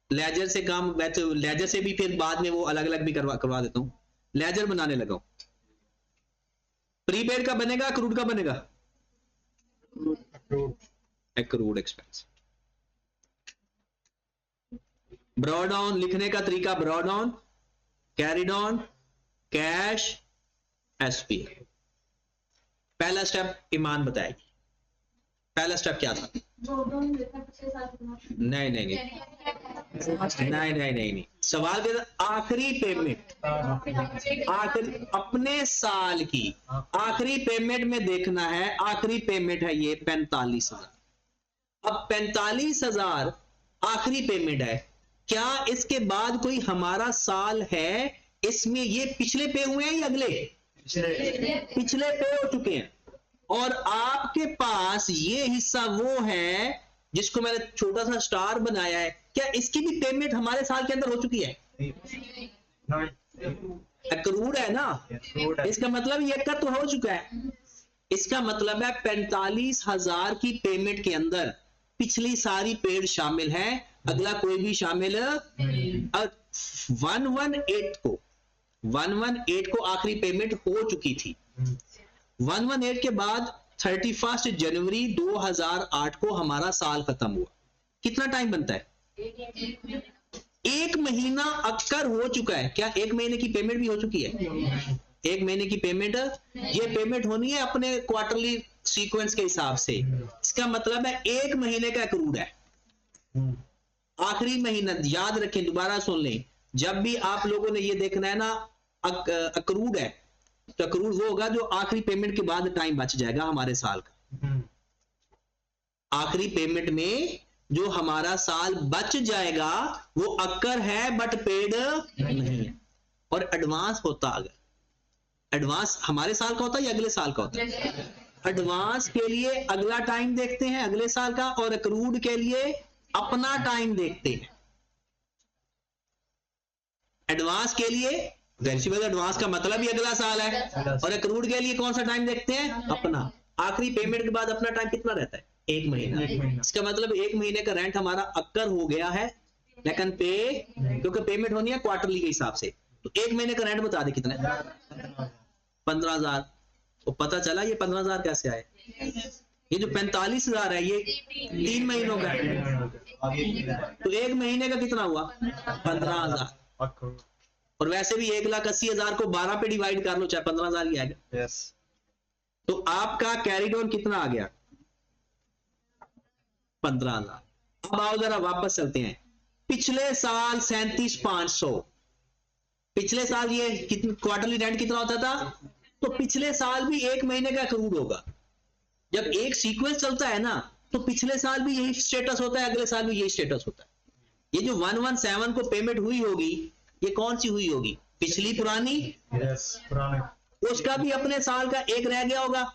लेजर से काम, वैसे लेजर से भी फिर बाद में वो अलग अलग भी करवा देता हूं। लेजर बनाने लगा हूं। प्रीपेड का बनेगा, अक्रूड का बनेगा? Accrued expense. ब्रॉड ऑन लिखने का तरीका, broad on, carried on, cash, SP. पहला स्टेप ईमान बताएगी। पहला स्टेप क्या था? नहीं नहीं नहीं नहीं नहीं नहीं नहीं, सवाल के आखिरी पेमेंट, आखिरी अपने साल की आखिरी पेमेंट में देखना है। आखिरी पेमेंट है ये 45,000। अब 45,000 आखिरी पेमेंट है। क्या इसके बाद कोई हमारा साल है इसमें ये पिछले पे हुए हैं या अगले? पिछले पे हो चुके हैं। और आपके पास ये हिस्सा वो है जिसको मैंने छोटा सा स्टार बनाया है। क्या इसकी भी पेमेंट हमारे साल के अंदर हो चुकी है? अक्रूड है ना, इसका मतलब ये का तो हो चुका है। इसका मतलब है 45,000 की पेमेंट के अंदर पिछली सारी पेड शामिल है, अगला कोई भी शामिल। 118 को आखिरी पेमेंट हो चुकी थी। 118 के बाद 31 जनवरी 2008 को हमारा साल खत्म हुआ। कितना टाइम बनता है? 1 महीना अक्कर हो चुका है। क्या 1 महीने की पेमेंट भी हो चुकी है? 1 महीने की पेमेंट, ये पेमेंट होनी है अपने क्वार्टरली सीक्वेंस के हिसाब से। इसका मतलब है 1 महीने का अक्रूड है। आखिरी महीना याद रखें, दोबारा सुन लें, जब भी आप लोगों ने ये देखना है ना अक्रूड है, तो अक्रूड वो होगा जो आखिरी पेमेंट के बाद टाइम बच जाएगा हमारे साल का। आखिरी पेमेंट में जो हमारा साल बच जाएगा वो अक्कर है बट पेड नहीं है। और एडवांस होता, अगर एडवांस हमारे साल का होता है या अगले साल का होता है? एडवांस के लिए अगला टाइम देखते हैं अगले साल का, और अक्रूड के लिए अपना टाइम देखते हैं। एडवांस के लिए एडवांस का मतलब ही अगला साल है, और अक्रूड के लिए कौन सा टाइम देखते हैं? अपना। आखिरी पेमेंट के बाद अपना टाइम कितना रहता है? एक महीना। एक महीना। इसका मतलब एक महीने का रेंट हमारा अक्कर हो गया है, लेकिन पे क्योंकि पेमेंट होनी है क्वार्टरली के हिसाब से, तो एक महीने का रेंट बता दे कितना है? 15,000। तो पता चला ये 15,000 कैसे आए? ये जो 45,000 है ये 3 महीनों का है, तो एक महीने का कितना हुआ? 15,000। और वैसे भी 1,80,000 को 12 पे डिवाइड कर लो, चाहे 15,000 ही आएगा। यस। तो आपका कैरी ऑन कितना आ गया? 15,000। अब आओ जरा वापस चलते हैं। पिछले साल 37,500, पिछले साल ये कितने क्वार्टरली रेंट कितना होता था? तो पिछले साल भी एक महीने का क्रूड होगा। जब एक सीक्वेंस चलता है ना, तो पिछले साल भी यही स्टेटस होता है, अगले साल भी यही स्टेटस होता है। ये जो 117 को पेमेंट हुई होगी, ये कौन सी हुई होगी? पिछली पुरानी, यस, पुराने। उसका भी अपने साल का एक रह गया होगा,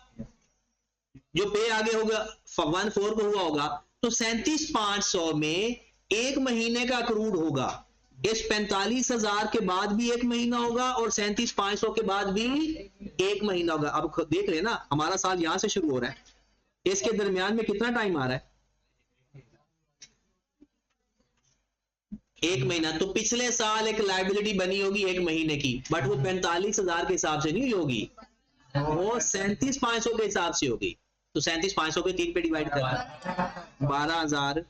जो पे आगे होगा 14 को हुआ होगा। तो 37,500 में एक महीने का क्रूड होगा। इस 45,000 के बाद भी एक महीना होगा और 37,500 के बाद भी एक महीना होगा। अब खुद देख लेना, हमारा साल यहां से शुरू हो रहा है, इसके दरमियान में कितना टाइम आ रहा है? एक महीना। तो पिछले साल एक लायबिलिटी बनी होगी एक महीने की, बट वो 45,000 के हिसाब से नहीं होगी, वो 37,500 के हिसाब से होगी। तो 37,500 के 3 पे डिवाइड करना 12,000।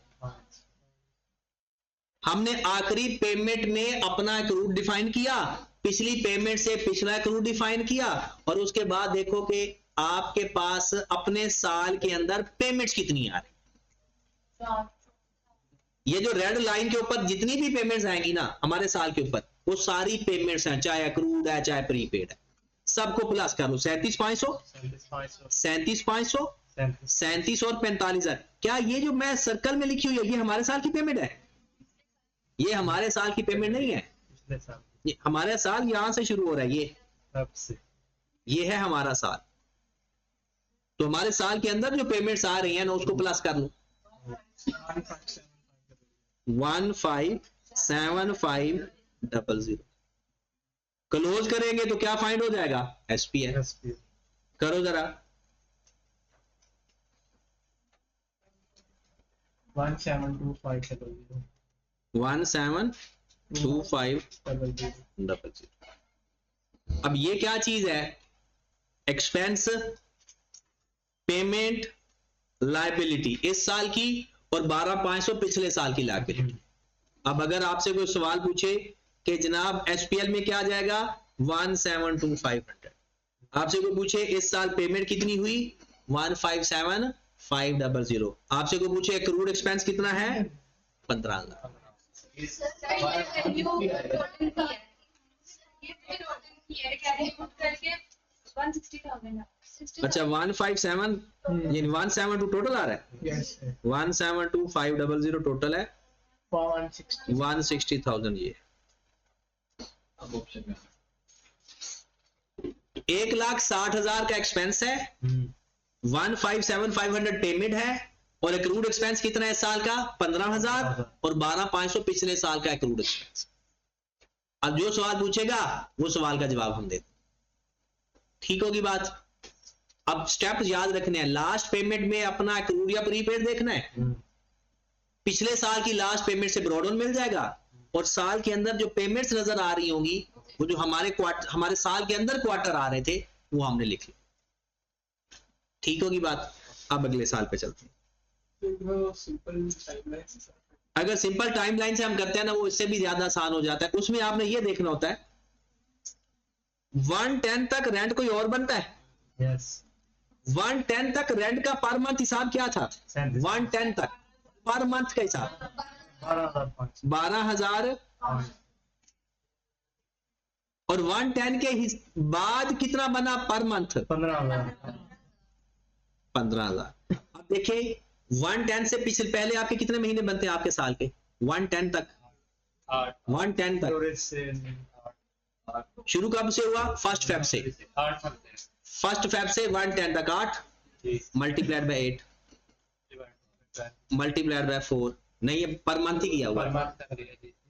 हमने आखिरी पेमेंट में अपना क्रूड डिफाइन किया, पिछली पेमेंट से पिछला क्रूड डिफाइन किया, और उसके बाद देखो कि आपके पास अपने साल के अंदर पेमेंट्स कितनी आ रही। ये जो रेड लाइन के ऊपर जितनी भी पेमेंट्स आएंगी ना हमारे साल के ऊपर, वो सारी पेमेंट्स हैं, चाहे क्रूड है चाहे प्रीपेड है, सबको प्लस कर लो। 37,500, 37,500, 37 और 45,000। क्या ये जो मैं सर्कल में लिखी हुई है ये हमारे साल की पेमेंट है? ये हमारे साल की पेमेंट नहीं है, पिछले साल। ये हमारा साल यहां से शुरू हो रहा है, तब से। ये है हमारा साल। तो हमारे साल के अंदर जो पेमेंट्स आ रही हैं ना उसको प्लस कर लो। 157500 क्लोज करेंगे तो क्या फाइंड हो जाएगा? एसपीएल। करो जरा। 172500। 172500। अब ये क्या चीज है? एक्सपेंस, पेमेंट, लायबिलिटी इस साल की, और 12,500 पिछले साल की लायबिलिटी। अब अगर आपसे कोई सवाल पूछे कि जनाब एसपीएल में क्या आ जाएगा? 1,72500। आपसे कोई पूछे इस साल पेमेंट कितनी हुई? 1,57,500। आपसे कोई पूछे क्रूड एक्सपेंस कितना है? 15,000। अच्छा 157 यानी 172 टोटल आ रहा है। 1,72,500 टोटल है, 160,000 ये। 1,60,000 का एक्सपेंस है, 1,57,500 पेमेंट है, और एक्रूड एक्सपेंस कितना है इस साल का? 15,000, और 12,500 पिछले साल का एक्रूड एक्सपेंस। अब जो सवाल पूछेगा वो सवाल का जवाब हम देते। ठीक होगी बात? अब स्टेप याद रखने हैं। लास्ट पेमेंट में अपना एक्रूड या प्रीपेड देखना है, पिछले साल की लास्ट पेमेंट से ब्रॉड ऑन मिल जाएगा, और साल के अंदर जो पेमेंट्स नजर आ रही होंगी वो जो हमारे साल के अंदर क्वार्टर आ रहे थे वो हमने लिख लिया। ठीक होगी बात? अब अगले साल पे चलते हैं। अगर सिंपल टाइमलाइन से हम करते हैं ना वो इससे भी ज्यादा आसान हो जाता है। उसमें आपने ये देखना होता है 110 तक रेंट कोई और बनता है। यस। 110 तक रेंट का पर मंथ हिसाब क्या था? 110 तक पर मंथ का हिसाब 12,000, और 110 के बाद कितना बना पर मंथ? 15,000। अब देखिए 110 से पिछले पहले आपके कितने महीने बनते हैं आपके साल के? 110 तक, 110 तक शुरू कब से हुआ? 1 फेब से। 1 फेब से 110 तक 8 मल्टीप्लाइड बाय 8 मल्टीप्लाइड बाय 4, नहीं ये पर मंथ ही किया हुआ।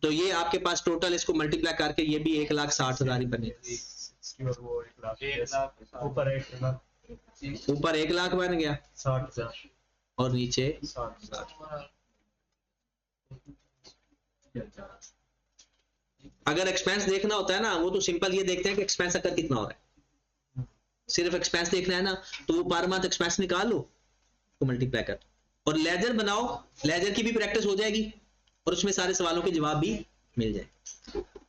तो ये आपके पास टोटल इसको मल्टीप्लाई करके ये भी 1,60,000 ही बने। ऊपर 1 लाख बन गया। और नीचे 60। अगर एक्सपेंस देखना होता है ना, वो तो सिंपल ये देखते हैं कि एक्सपेंस अगर कितना हो रहा है, सिर्फ एक्सपेंस देखना है ना, तो वो पर मंथ एक्सपेंस निकाल लो, तो मल्टीप्लाई कर और लेजर बनाओ, लेजर की भी प्रैक्टिस हो जाएगी और उसमें सारे सवालों के जवाब भी मिल जाए।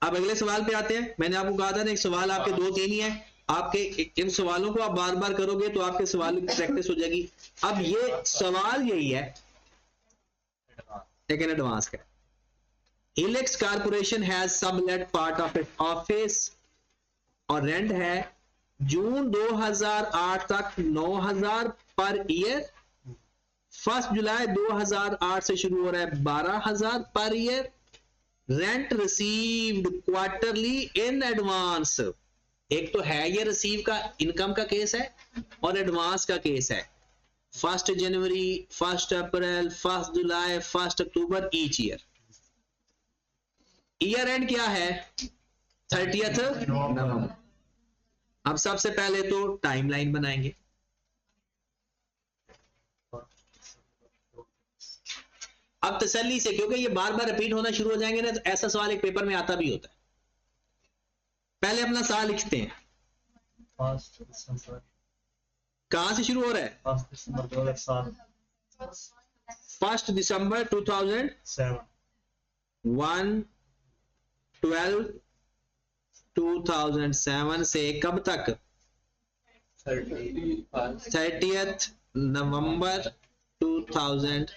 अब अगले सवाल पे आते हैं। मैंने आपको कहा था ना, एक सवाल आपके 2-3 ही है, आपके इन सवालों को आप बार बार करोगे तो आपके सवालों की प्रैक्टिस हो जाएगी। अब ये सवाल यही है, लेकिन एडवांस का। Helix Corporation has sublet part of its office और रेंट है जून 2008 तक 9,000 पर ईयर। 1 जुलाई 2008 से शुरू हो रहा है 12,000 per year. Rent received quarterly in advance. एक तो है ये रिसीव का इनकम का केस है और एडवांस का केस है। 1 जनवरी, 1 अप्रैल, 1 जुलाई, 1 अक्टूबर ईच ईयर। ईयर एंड क्या है? 30th नवंबर। अब सबसे पहले तो टाइमलाइन बनाएंगे। अब तसल्ली से, क्योंकि ये बार बार रिपीट होना शुरू हो जाएंगे ना, तो ऐसा सवाल एक पेपर में आता भी होता है। पहले अपना साल लिखते हैं। 1 दिसंबर। कहां से शुरू हो रहा है? 1 दिसंबर 2007। 1 दिसंबर 2007। 1/12/2007 से कब तक? 30th नवंबर 2008।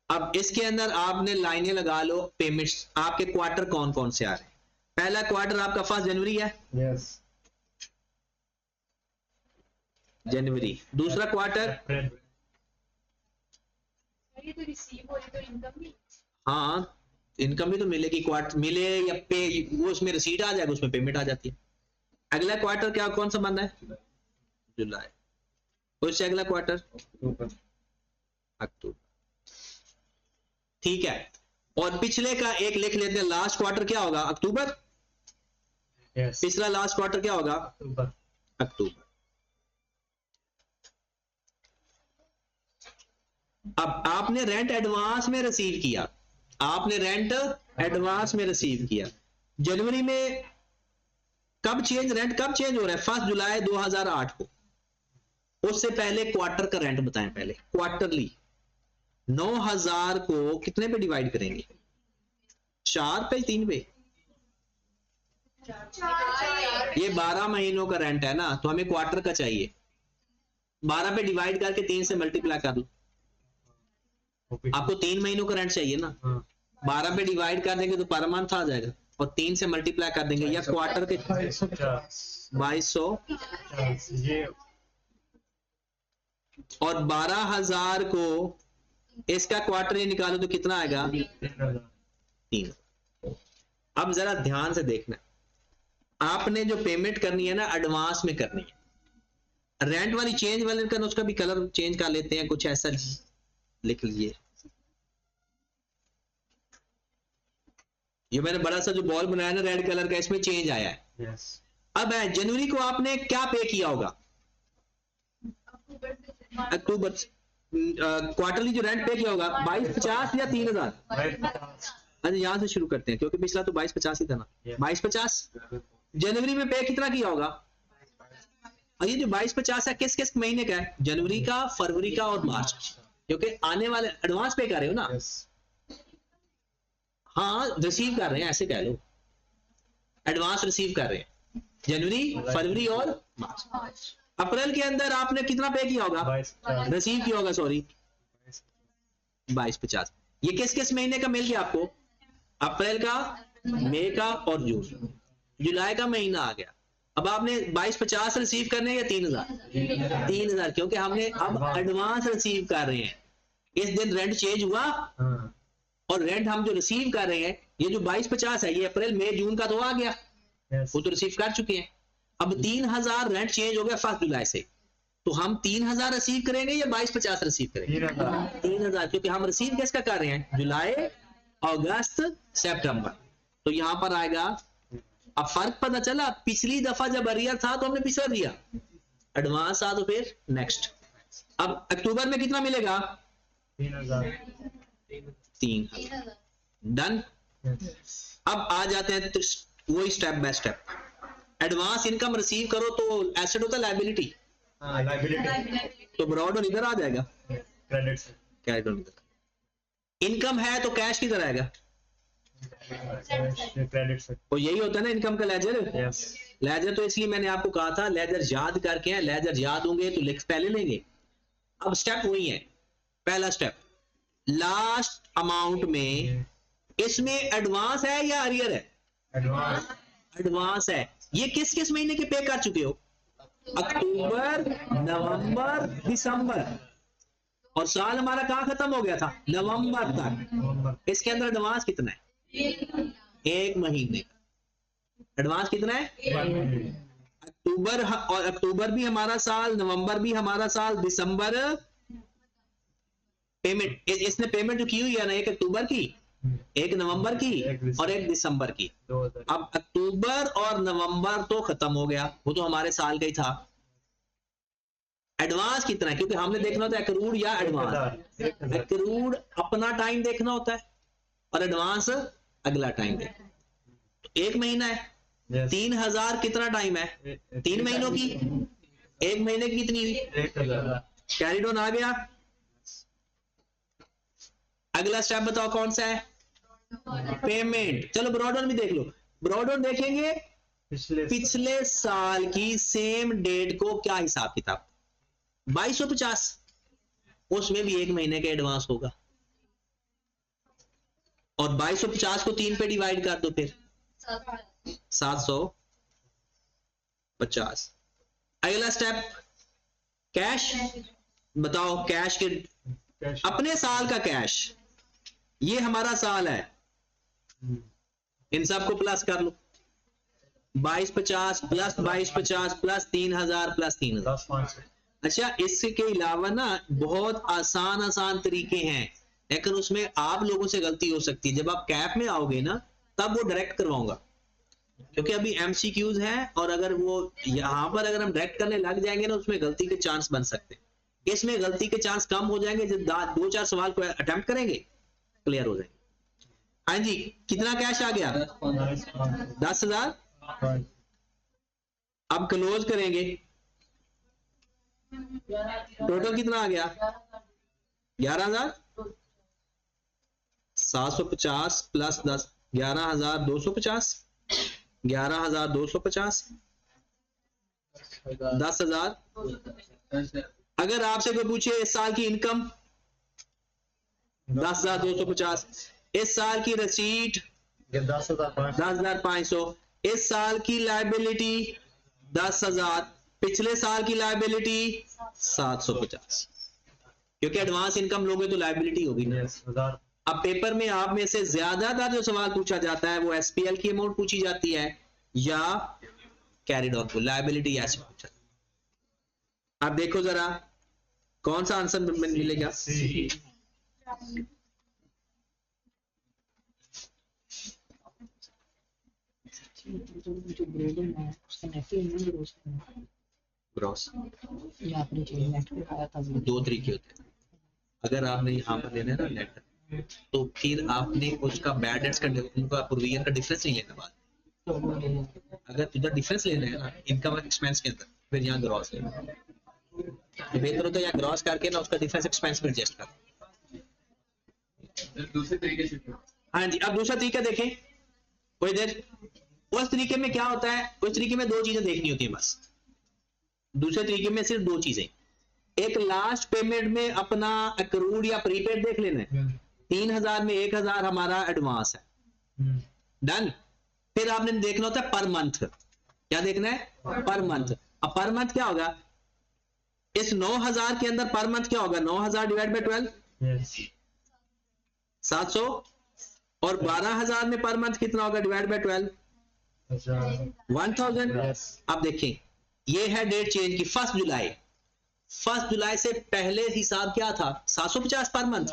अब इसके अंदर आपने लाइनें लगा लो पेमेंट्स। आपके क्वार्टर कौन कौन से आ रहे हैं? पहला क्वार्टर आपका 1 जनवरी है, यस। जनवरी। दूसरा क्वार्टर, अप्रैल। ये तो रिसीव हो रही तो इनकम भी। हाँ इनकम भी तो मिलेगी, क्वार्टर मिले या पे, वो उसमें रिसीट आ जाएगा, उसमें पेमेंट आ जाती है। अगला क्वार्टर क्या कौन सा बंदा है? जुलाई। उससे अगला क्वार्टर अक्टूबर। ठीक है, और पिछले का एक लिख लेते हैं। लास्ट क्वार्टर क्या होगा? अक्टूबर। यस। पिछला लास्ट क्वार्टर क्या होगा? अक्टूबर। अक्टूबर। अब आपने रेंट एडवांस में रिसीव किया, आपने रेंट एडवांस में रिसीव किया। जनवरी में कब चेंज, रेंट कब चेंज हो रहा है? 1 जुलाई 2008 को। उससे पहले क्वार्टर का रेंट बताएं। पहले क्वार्टरली 9,000 को कितने पे डिवाइड करेंगे? 4 पे, 3 पे? ये 12 महीनों का रेंट है ना, तो हमें क्वार्टर का चाहिए। 12 पे डिवाइड करके 3 से मल्टीप्लाई कर लो। आपको 3 महीनों का रेंट चाहिए ना, 12 पे डिवाइड कर देंगे तो पर मंथ आ जाएगा, और 3 से मल्टीप्लाई कर देंगे, या क्वार्टर के 2200 ये और 12,000 को इसका क्वार्टर ये निकालो तो कितना आएगा? 3। अब जरा ध्यान से देखना, आपने जो पेमेंट करनी है ना, एडवांस में करनी है। रेंट वाली चेंज वाले का उसका भी कलर चेंज कर लेते हैं, कुछ ऐसा लिख लीजिए। ये मैंने बड़ा सा जो बॉल बनाया ना रेड कलर का, इसमें चेंज आया है। यस। अब है जनवरी को आपने क्या पे किया होगा? अक्टूबर। क्वार्टरली जो रेंट पे किया होगा 2250 या 3,000? अच्छा यहां से शुरू करते हैं, क्योंकि पिछला तो 2250 ही था ना। 2250 जनवरी में पे कितना किया होगा? और ये जो 2250 है किस किस महीने का है? जनवरी का, फरवरी का और मार्च, क्योंकि आने वाले एडवांस पे कर रहे हो ना। हाँ रिसीव कर रहे हैं, ऐसे कह लो, एडवांस रिसीव कर रहे हैं जनवरी, फरवरी और मार्च। अप्रैल के अंदर आपने कितना पे किया होगा? रिसीव किया होगा, सॉरी 2250। ये किस किस महीने का मिल गया आपको? अप्रैल का, मई का और जून। जुलाई का महीना आ गया। अब आपने 2250 रिसीव करने या 3,000? 3,000, क्योंकि हमने अब एडवांस रिसीव कर रहे हैं। इस दिन रेंट चेंज हुआ और रेंट हम जो रिसीव कर रहे हैं, ये जो 2250 है, ये अप्रैल मई जून का तो आ गया, वो तो रिसीव कर चुके हैं। अब 3,000 रेंट चेंज हो गया 1 जुलाई से, तो हम 3,000 रिसीव करेंगे या 2250 रिसीव करेंगे? 3,000, क्योंकि हम रिसीव किसका कर रहे हैं? जुलाई, अगस्त, सितंबर। तो यहां पर आएगा। अब फर्क पता चला, पिछली दफा जब अरियर था तो हमने पिछला दिया, एडवांस था तो फिर नेक्स्ट। अब अक्टूबर में कितना मिलेगा? 3000। 3000। डन। अब आ जाते हैं तो वही step by step. Advance income receive करो तो एसेट होता है लायबिलिटी, हाँ, लायबिलिटी। तो ब्रॉड और इधर आ जाएगा, क्रेडिट से। कैश और इधर। इनकम है तो कैश किधर आएगा? क्रेडिट से। तो यही होता है ना इनकम का लेजर। यस। लेजर तो इसलिए मैंने आपको कहा था लेजर याद करके हैं, लेजर याद होंगे तो लिख पहले लेंगे। अब स्टेप वही है, पहला स्टेप लास्ट अमाउंट में, इसमें एडवांस है या अरियर है? एडवांस। एडवांस है। ये किस किस महीने के पे कर चुके हो? अक्टूबर, नवंबर, दिसंबर, और साल हमारा कहां खत्म हो गया था? नवंबर तक। इसके अंदर एडवांस कितना है? 1 महीने का। एडवांस कितना है? अक्टूबर, और अक्टूबर भी हमारा साल, नवंबर भी हमारा साल, दिसंबर पेमेंट, इसने पेमेंट जो की हुई है ना, 1 अक्टूबर की, 1 नवंबर की और 1 दिसंबर की। अब अक्टूबर और नवंबर तो खत्म हो गया, वो तो हमारे साल का ही था। एडवांस कितना है? क्योंकि हमने देखना होता है एक्रूड या एडवांस। एक्रूड अपना टाइम देखना होता है और एडवांस अगला टाइम देखना। तो 1 महीना है। 3000 कितना टाइम है? 3 महीनों की। 1 महीने की कितनी हुई? 1000। कैरिड ऑन आ गया। अगला स्टेप बताओ कौन सा है? पेमेंट। चलो ब्रॉडर भी देख लो। ब्रॉडर देखेंगे पिछले साल की सेम डेट को क्या हिसाब किताब, 2250, उसमें भी 1 महीने का एडवांस होगा, और 2250 को 3 पे डिवाइड कर दो, फिर 750। अगला स्टेप कैश। बताओ कैश के, अपने साल का कैश, ये हमारा साल है, इन सबको प्लस कर लो। 2250 प्लस 2250 प्लस 3000 प्लस 3000। अच्छा, इसके अलावा ना बहुत आसान तरीके हैं, लेकिन उसमें आप लोगों से गलती हो सकती है। जब आप कैप में आओगे ना तब वो डायरेक्ट करवाऊंगा, क्योंकि अभी एमसीक्यूज हैं, और अगर वो यहां पर अगर हम डायरेक्ट करने लग जाएंगे ना, उसमें गलती के चांस बन सकते हैं। इसमें गलती के चांस कम हो जाएंगे जब 2-4 सवाल को अटेम्प्ट करेंगे, क्लियर हो जाएंगे। हाँ जी, कितना कैश आ गया? 10,000। अब क्लोज करेंगे, टोटल कितना आ गया? 11,000। 750 प्लस 10, 11,250, 11,250, 10,000। अगर आपसे कोई पूछे इस साल की इनकम 10,250, इस साल की रसीट 10,500, इस साल की लायबिलिटी 10,000, पिछले साल की लायबिलिटी 750, क्योंकि एडवांस इनकम लोगे तो लायबिलिटी होगी ना। अब पेपर में आप में से ज्यादातर जो सवाल पूछा जाता है वो एसपीएल की अमाउंट पूछी जाती है या कैरिड ऑन को, लायबिलिटी ऐसे पूछा। अब देखो जरा कौन सा आंसर मिलेगा। जो ग्रेडिंग है उसका नेट ग्रॉस ये आपने जो नेट पे आया था वो 2 तरीके होते हैं। अगर आपने यहाँ पर लेना है ना नेट, तो फिर आपने उसका बैड डेट्स का, उनका प्रोविजन का डिफरेंस नहीं लेना। बात तो वो ले लेंगे। अगर तुझे डिफरेंस लेना है ना इनकम एक्सपेंस के अंदर, फिर यहाँ ग्रॉस लेना, तो बेहतर होता है यहाँ ग्रॉस करके ना उसका डिफरेंस एक्सपेंस में एडजस्ट कर। दूसरे तरीके से। हाँ जी, अब दूसरा तरीका देखें कोई देर। उस तरीके में क्या होता है, उस तरीके में 2 चीजें देखनी होती है बस। दूसरे तरीके में सिर्फ 2 चीजें, एक लास्ट पेमेंट में अपना एक्रूड या प्रीपेड देख लेना है। 3,000 में 1,000 हमारा एडवांस है, डन। फिर आपने देखना होता है पर मंथ, क्या देखना है? Per month. अब पर मंथ क्या होगा, इस 9,000 के अंदर पर मंथ क्या होगा? 9,000 डिवाइड बाय 12 700, और 12,000 में पर मंथ कितना होगा डिवाइड बाय 12 1,000। अब देखें ये है डेट चेंज की 1 जुलाई। 1 जुलाई से पहले हिसाब क्या था? 750 पर मंथ,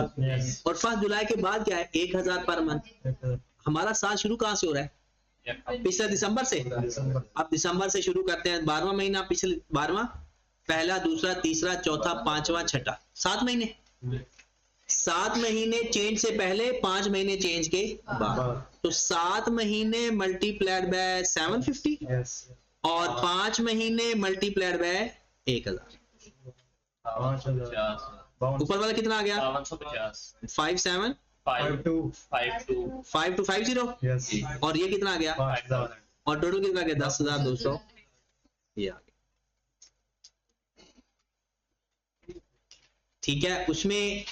और 1 जुलाई के बाद क्या है? 1,000 पर मंथ। हमारा साल शुरू कहां से हो रहा है? पिछले दिसंबर से। अब दिसंबर से शुरू करते हैं, 12वां महीना, पिछले 12वां पहला, दूसरा, तीसरा, चौथा, पांचवा, छठा, 7 महीने। 7 महीने चेंज से पहले, 5 महीने चेंज के बाद। तो 7 महीने मल्टीप्लाइड बाय 750 यस और 5 महीने मल्टीप्लाइड बाय 1000। 5000 ऊपर वाला कितना आ गया? 5250 57 5250 यस और ये कितना आ गया? 5000 और टोटल कितना आ गया? 10,200। ये आ गया। ठीक है, उसमें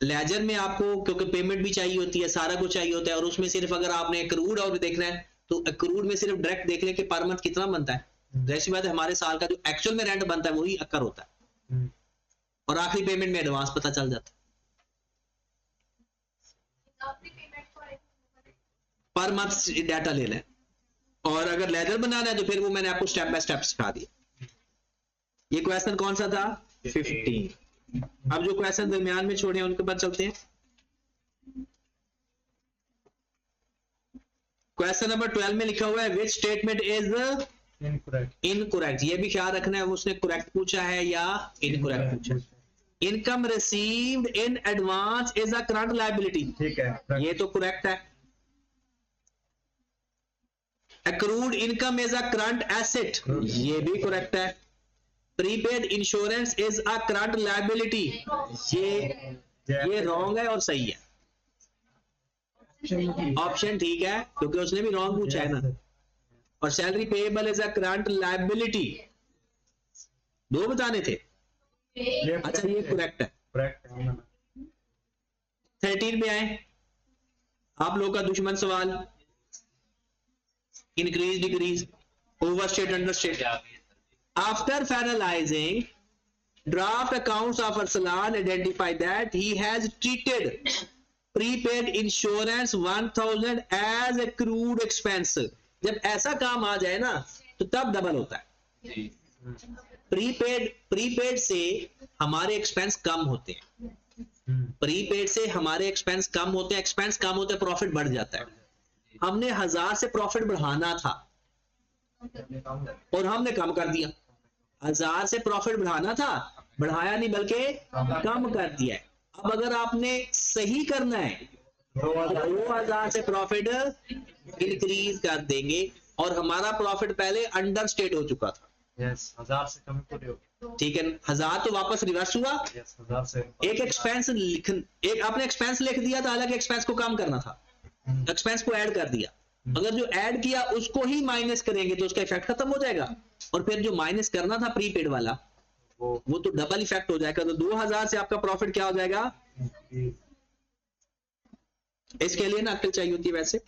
लेजर में आपको क्योंकि पेमेंट भी चाहिए होती है, सारा कुछ चाहिए होता है, और उसमें सिर्फ अगर आपने एक्रूड और देखना है तो एक्रूड में सिर्फ डायरेक्ट देख लें कि पर मंथ कितना बनता है। जैसी बात है, हमारे साल का जो एक्चुअल में रेंट बनता है वही अक्कर होता है, और आखिरी पेमेंट में एडवांस पता चल जाता है। आपने पेमेंट को पर मंथ डाटा ले लें, और अगर लेजर बनाना है तो फिर वो मैंने आपको स्टेप बाय स्टेप सिखा दिया। ये क्वेश्चन कौन सा था? 15। अब जो क्वेश्चन दरमियान में छोड़े हैं उनके बाद चलते हैं। क्वेश्चन नंबर 12 में लिखा हुआ है which statement is incorrect incorrect. ये भी ख्याल रखना है उसने करेक्ट पूछा है या इनकरेक्ट पूछा है। Income received in advance is a current liability, ठीक है ये तो करेक्ट है। Accrued income is a current asset, ये भी करेक्ट है। Prepaid insurance is a current liability, ये रॉन्ग है और सही है। ऑप्शन ठीक है क्योंकि उसने भी रॉन्ग पूछा है ना। और salary payable is a current liability, 2 बताने थे। अच्छा ये करेक्ट है। करेक्ट 13 में आए आप लोग का दुश्मन सवाल, increase decrease, overstate understate. After finalizing draft accounts of Arsalan identify that he has treated prepaid insurance 1000 as accrued expense। जब ऐसा काम आ जाए ना तो तब डबल होता है। प्रीपेड से हमारे एक्सपेंस कम होते हैं, प्रीपेड से हमारे एक्सपेंस कम होते हैं, एक्सपेंस कम होते हैं, प्रॉफिट बढ़ जाता है। हमने 1000 से प्रॉफिट बढ़ाना था और हमने कम कर दिया। 1000 से प्रॉफिट बढ़ाना था, बढ़ाया नहीं बल्कि कम कर दिया है। अब अगर आपने सही करना है 2000 से प्रॉफिट इंक्रीज कर देंगे, और हमारा प्रॉफिट पहले अंडर स्टेट हो चुका था। यस 1000 से कम पूरे हो गए। ठीक है, 1000 तो वापस रिवर्स हुआ। यस 1000 से एक एक्सपेंस एक आपने एक्सपेंस लिख दिया था, हालांकि एक्सपेंस को कम करना था, एक्सपेंस को ऐड कर दिया। अगर जो ऐड किया उसको ही माइनस करेंगे तो उसका इफेक्ट खत्म हो जाएगा, और फिर जो माइनस करना था प्रीपेड वाला वो तो डबल इफेक्ट हो जाएगा। तो 2000 से आपका प्रॉफिट क्या हो जाएगा? इसके लिए ना अक्ल चाहिए होती है वैसे।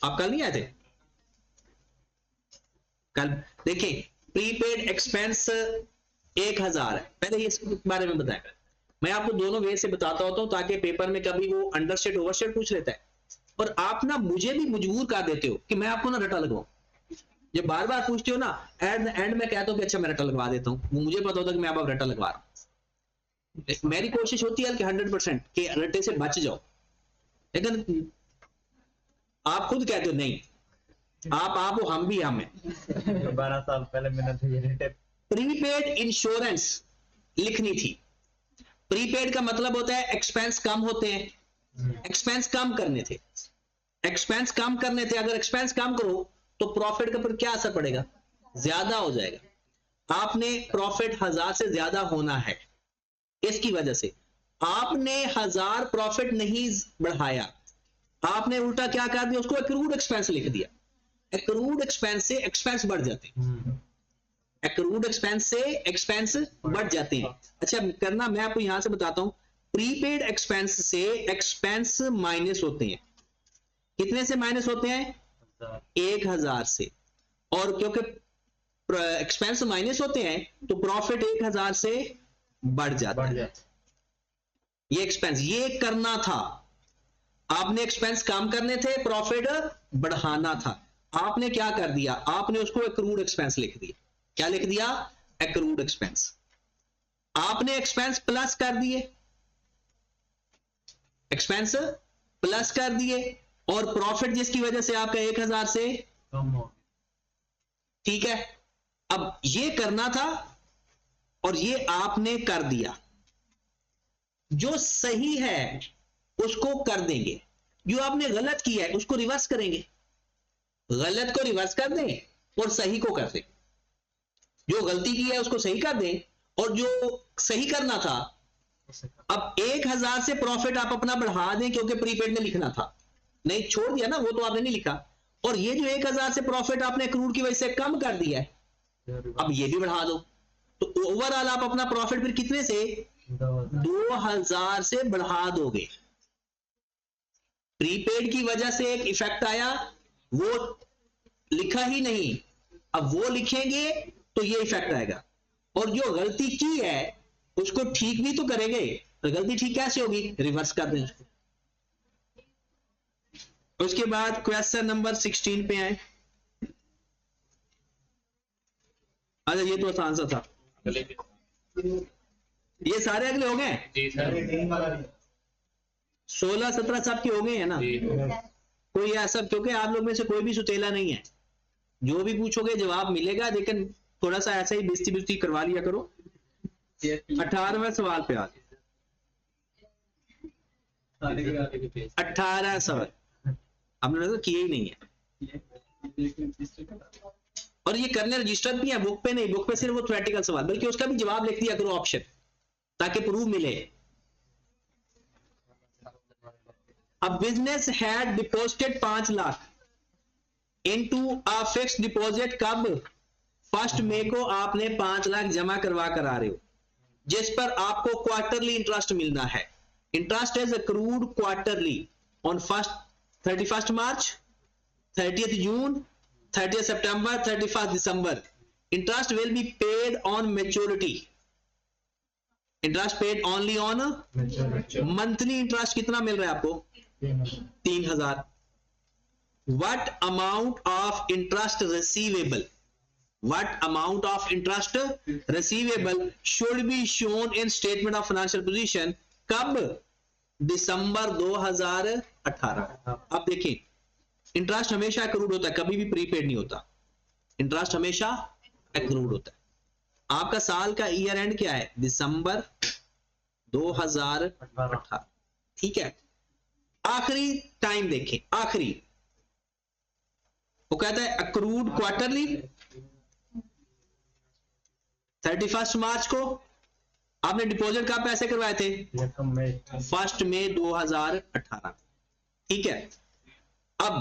आप कल नहीं आए थे? कल देखें, प्रीपेड एक्सपेंस 1000 है। पहले ये इसके बारे में बताएं। मैं आपको दोनों वे से बताता होता हूं ताकि पेपर में कभी वो अंडरस्टेट ओवरस्टेट पूछ लेता है, और आप ना मुझे भी मजबूर कर देते हो कि मैं आपको ना रटा लगवाऊं। जब बार बार पूछते हो ना, एंड में कहता हूं कि अच्छा मैं रटा लगवा देता हूं, मुझे पता होता कि मैं अब रटा लगवा रहा हूं। मेरी कोशिश होती है कि 100% कि रटे से बच जाओ, लेकिन आप खुद कहते हो नहीं, आप हो, हम भी हम हैं। 12 साल पहले मैंने तो ये प्रीपेड इंश्योरेंस लिखनी थी। प्रीपेड का मतलब होता है एक्सपेंस कम होते हैं, एक्सपेंस कम करने थे, एक्सपेंस कम करने थे। अगर एक्सपेंस कम करो तो प्रॉफिट का पर क्या असर पड़ेगा? ज्यादा हो जाएगा। आपने प्रॉफिट 1000 से ज्यादा होना है, इसकी वजह से आपने 1000 प्रॉफिट नहीं बढ़ाया, आपने उल्टा क्या कर दिया? उसको एक्रूड एक्सपेंस लिख दिया। एक्रूड एक्सपेंस से एक्सपेंस बढ़ जाते हैं, एक्रूड एक्सपेंस से एक्सपेंस बढ़ जाते हैं। अच्छा करना, मैं आपको यहां से बताता हूं, प्रीपेड एक्सपेंस से एक्सपेंस माइनस होते हैं। कितने से माइनस होते हैं? 1000 से। और क्योंकि एक्सपेंस माइनस होते हैं तो प्रॉफिट 1000 से बढ़ जाता है। ये एक्सपेंस ये करना था, आपने एक्सपेंस कम करने थे, प्रॉफिट बढ़ाना था। आपने क्या कर दिया? आपने उसको एक्रूड एक्सपेंस लिख दिया। क्या लिख दिया? Accrued expense. आपने एक्सपेंस प्लस कर दिए, एक्सपेंस प्लस कर दिए, और प्रॉफिट जिसकी वजह से आपका 1000 से कम हो। ठीक है, अब ये करना था और ये आपने कर दिया। जो सही है उसको कर देंगे, जो आपने गलत किया है उसको रिवर्स करेंगे। गलत को रिवर्स कर दें और सही को कर दें। जो गलती की है उसको सही कर दें और जो सही करना था, अब 1000 से प्रॉफिट आप अपना बढ़ा दें क्योंकि प्रीपेड में लिखना था, नहीं छोड़ दिया ना, वो तो आपने नहीं लिखा। और ये जो 1000 से प्रॉफिट आपने क्रूड की वजह से कम कर दिया है, अब ये भी बढ़ा दो। तो ओवरऑल आप अपना प्रॉफिट फिर कितने से 2000 से बढ़ा दोगे। प्रीपेड की वजह से एक इफेक्ट आया, वो लिखा ही नहीं, अब वो लिखेंगे तो ये इफेक्ट आएगा। और जो गलती की है उसको ठीक भी तो करेंगे। तो गलती ठीक कैसे होगी, रिवर्स कर दें उसको। उसके बाद क्वेश्चन नंबर 16 पे आए। अच्छा ये तो आसान सा था, ये सारे अगले हो गए। जी सर। 16 17 सबके हो गए हैं ना। कोई ऐसा, क्योंकि आप लोग में से कोई भी सुतेला नहीं है, जो भी पूछोगे जवाब मिलेगा, लेकिन थोड़ा सा ऐसा ही बिस्ती बिस्ती करवा लिया करो। 18वें सवाल पे आ, 18 सवाल हमने तो किए ही नहीं है। और ये करने रजिस्टर भी है, बुक पे नहीं, बुक पे सिर्फ वो थ्योरेटिकल सवाल, बल्कि उसका भी जवाब लिख दिया करो ऑप्शन, ताकि प्रूफ मिले। अब business had deposited 5 lakh into a fixed deposit. कब? 1 मई को आपने 5 लाख जमा करवा कर आ रहे हो, जिस पर आपको क्वार्टरली इंटरेस्ट मिलना है। Interest is accrued quarterly on 31 March, 30 June, 30 September, 31 December. Interest will be paid on maturity. Interest paid only on monthly. Interest कितना मिल रहा है आपको? 3000। What amount of interest receivable? What amount of interest receivable should be shown in statement of financial position? कब? दिसंबर 2018। अब देखिए, interest हमेशा accrued होता है, कभी भी प्रीपेड नहीं होता। इंटरेस्ट हमेशा एक्रूड होता है। आपका साल का ईयर एंड क्या है? दिसंबर 2018। ठीक है। आखिरी टाइम देखें, आखिरी वो कहता है अक्रूड क्वार्टरली। 31 मार्च को आपने डिपॉजिट का पैसे करवाए थे? 1 मई 2018। ठीक है। अब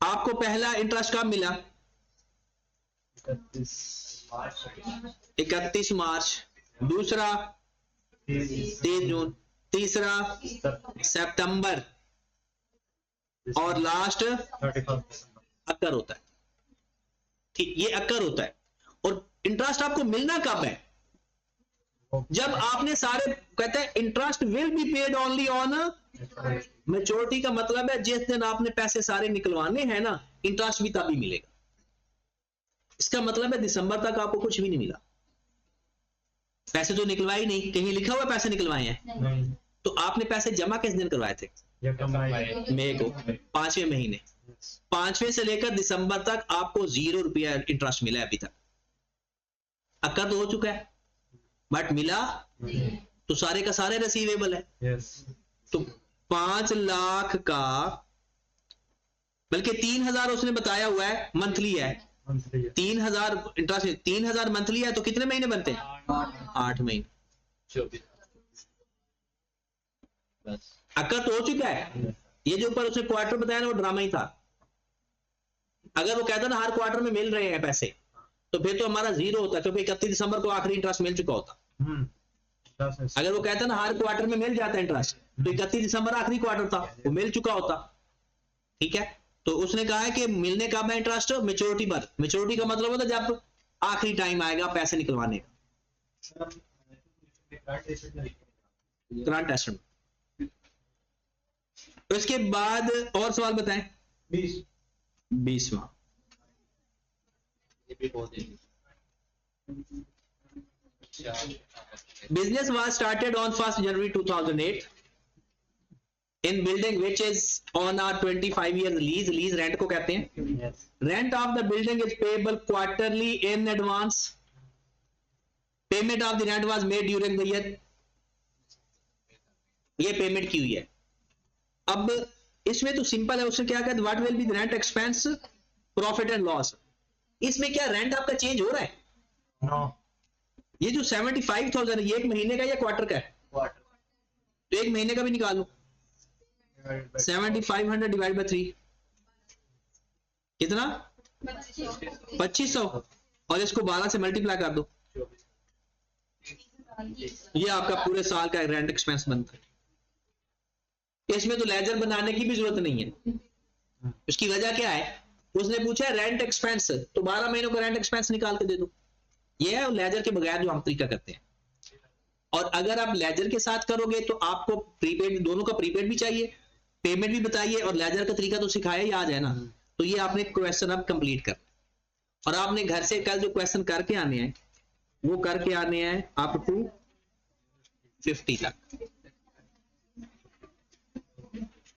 आपको पहला इंटरेस्ट कब मिला? 31 मार्च। दूसरा 3 जून। तीसरा सितंबर। और लास्ट अक्कर होता है। ठीक, ये अक्कर होता है। और इंटरेस्ट आपको मिलना कब है? जब आपने सारे, कहते हैं interest will be paid only on maturity. का मतलब है जिस दिन आपने पैसे सारे निकलवाने हैं ना, इंटरेस्ट भी तभी मिलेगा। इसका मतलब है दिसंबर तक आपको कुछ भी नहीं मिला, पैसे तो निकलवाए ही नहीं, कहीं लिखा हुआ पैसे निकलवाए हैं। तो आपने पैसे जमा किस दिन करवाए थे? मई को, 5वें महीने। 5वें से लेकर दिसंबर तक आपको 0 रुपया इंटरेस्ट मिला है अभी तक। अक्कर तो हो चुका है, बट मिला तो सारे का सारे रिसीवेबल है। तो 5 लाख का, बल्कि 3000 उसने बताया हुआ है मंथली है। 3000 इंटरेस्ट, 3000 मंथली है तो कितने महीने बनते हैं? 8 महीने। 24। अक्कर तो हो चुका है। ये जो ऊपर उसने क्वार्टर बताया ना, वो ड्रामा ही था। अगर वो कहता ना हर क्वार्टर में मिल रहे हैं पैसे, तो फिर तो हमारा 0 होता, क्योंकि 31 दिसंबर को आखिरी इंटरेस्ट मिल चुका होता। अगर वो कहता ना हर क्वार्टर में मिल जाता है इंटरेस्ट, तो 31 दिसंबर आखिरी क्वार्टर था, वो मिल चुका होता। ठीक है। तो उसने कहा है कि मिलने कब है इंटरेस्ट? मैच्योरिटी पर। मैच्योरिटी का मतलब होता है जब आखिरी टाइम आएगा पैसे निकलवाने का। Current asset. उसके बाद और सवाल बताएं। 20वां। Business was started on 1st January 2008. In building which is on are 25 year lease, lease rent को कहते हैं। Yes. Rent of the building is payable quarterly in advance, payment of the rent was made during the year, ये payment की हुई है। अब इसमें तो सिंपल है, उसने क्या कहा, what will be the rent expense profit and loss. इसमें क्या रेंट आपका चेंज हो रहा है? No. ये जो 75,000 है ये एक महीने का या क्वार्टर का है? What? तो एक महीने का भी निकाल लो, Divided by 7500 डिवाइड बाय 3 कितना? 2500, और इसको 12 से मल्टीप्लाई कर दो, 24. ये आपका पूरे साल का रेंट एक्सपेंस बनता है। इसमें तो लेजर बनाने की भी जरूरत नहीं है। उसकी वजह क्या है, उसने पूछा रेंट एक्सपेंस, तो 12 महीनों का रेंट एक्सपेंस निकाल के दे दो। ये है लेजर के बगैर जो हम तरीका करते हैं। और अगर आप लेजर के साथ करोगे तो आपको प्रीपेड, दोनों का प्रीपेड भी चाहिए, पेमेंट भी बताइए, और लेजर का तरीका तो सिखाया ही आज है ना। तो ये आपने क्वेश्चन अब कंप्लीट कर, और आपने घर से कल जो क्वेश्चन करके आने हैं वो करके आने हैं अप टू 50 तक।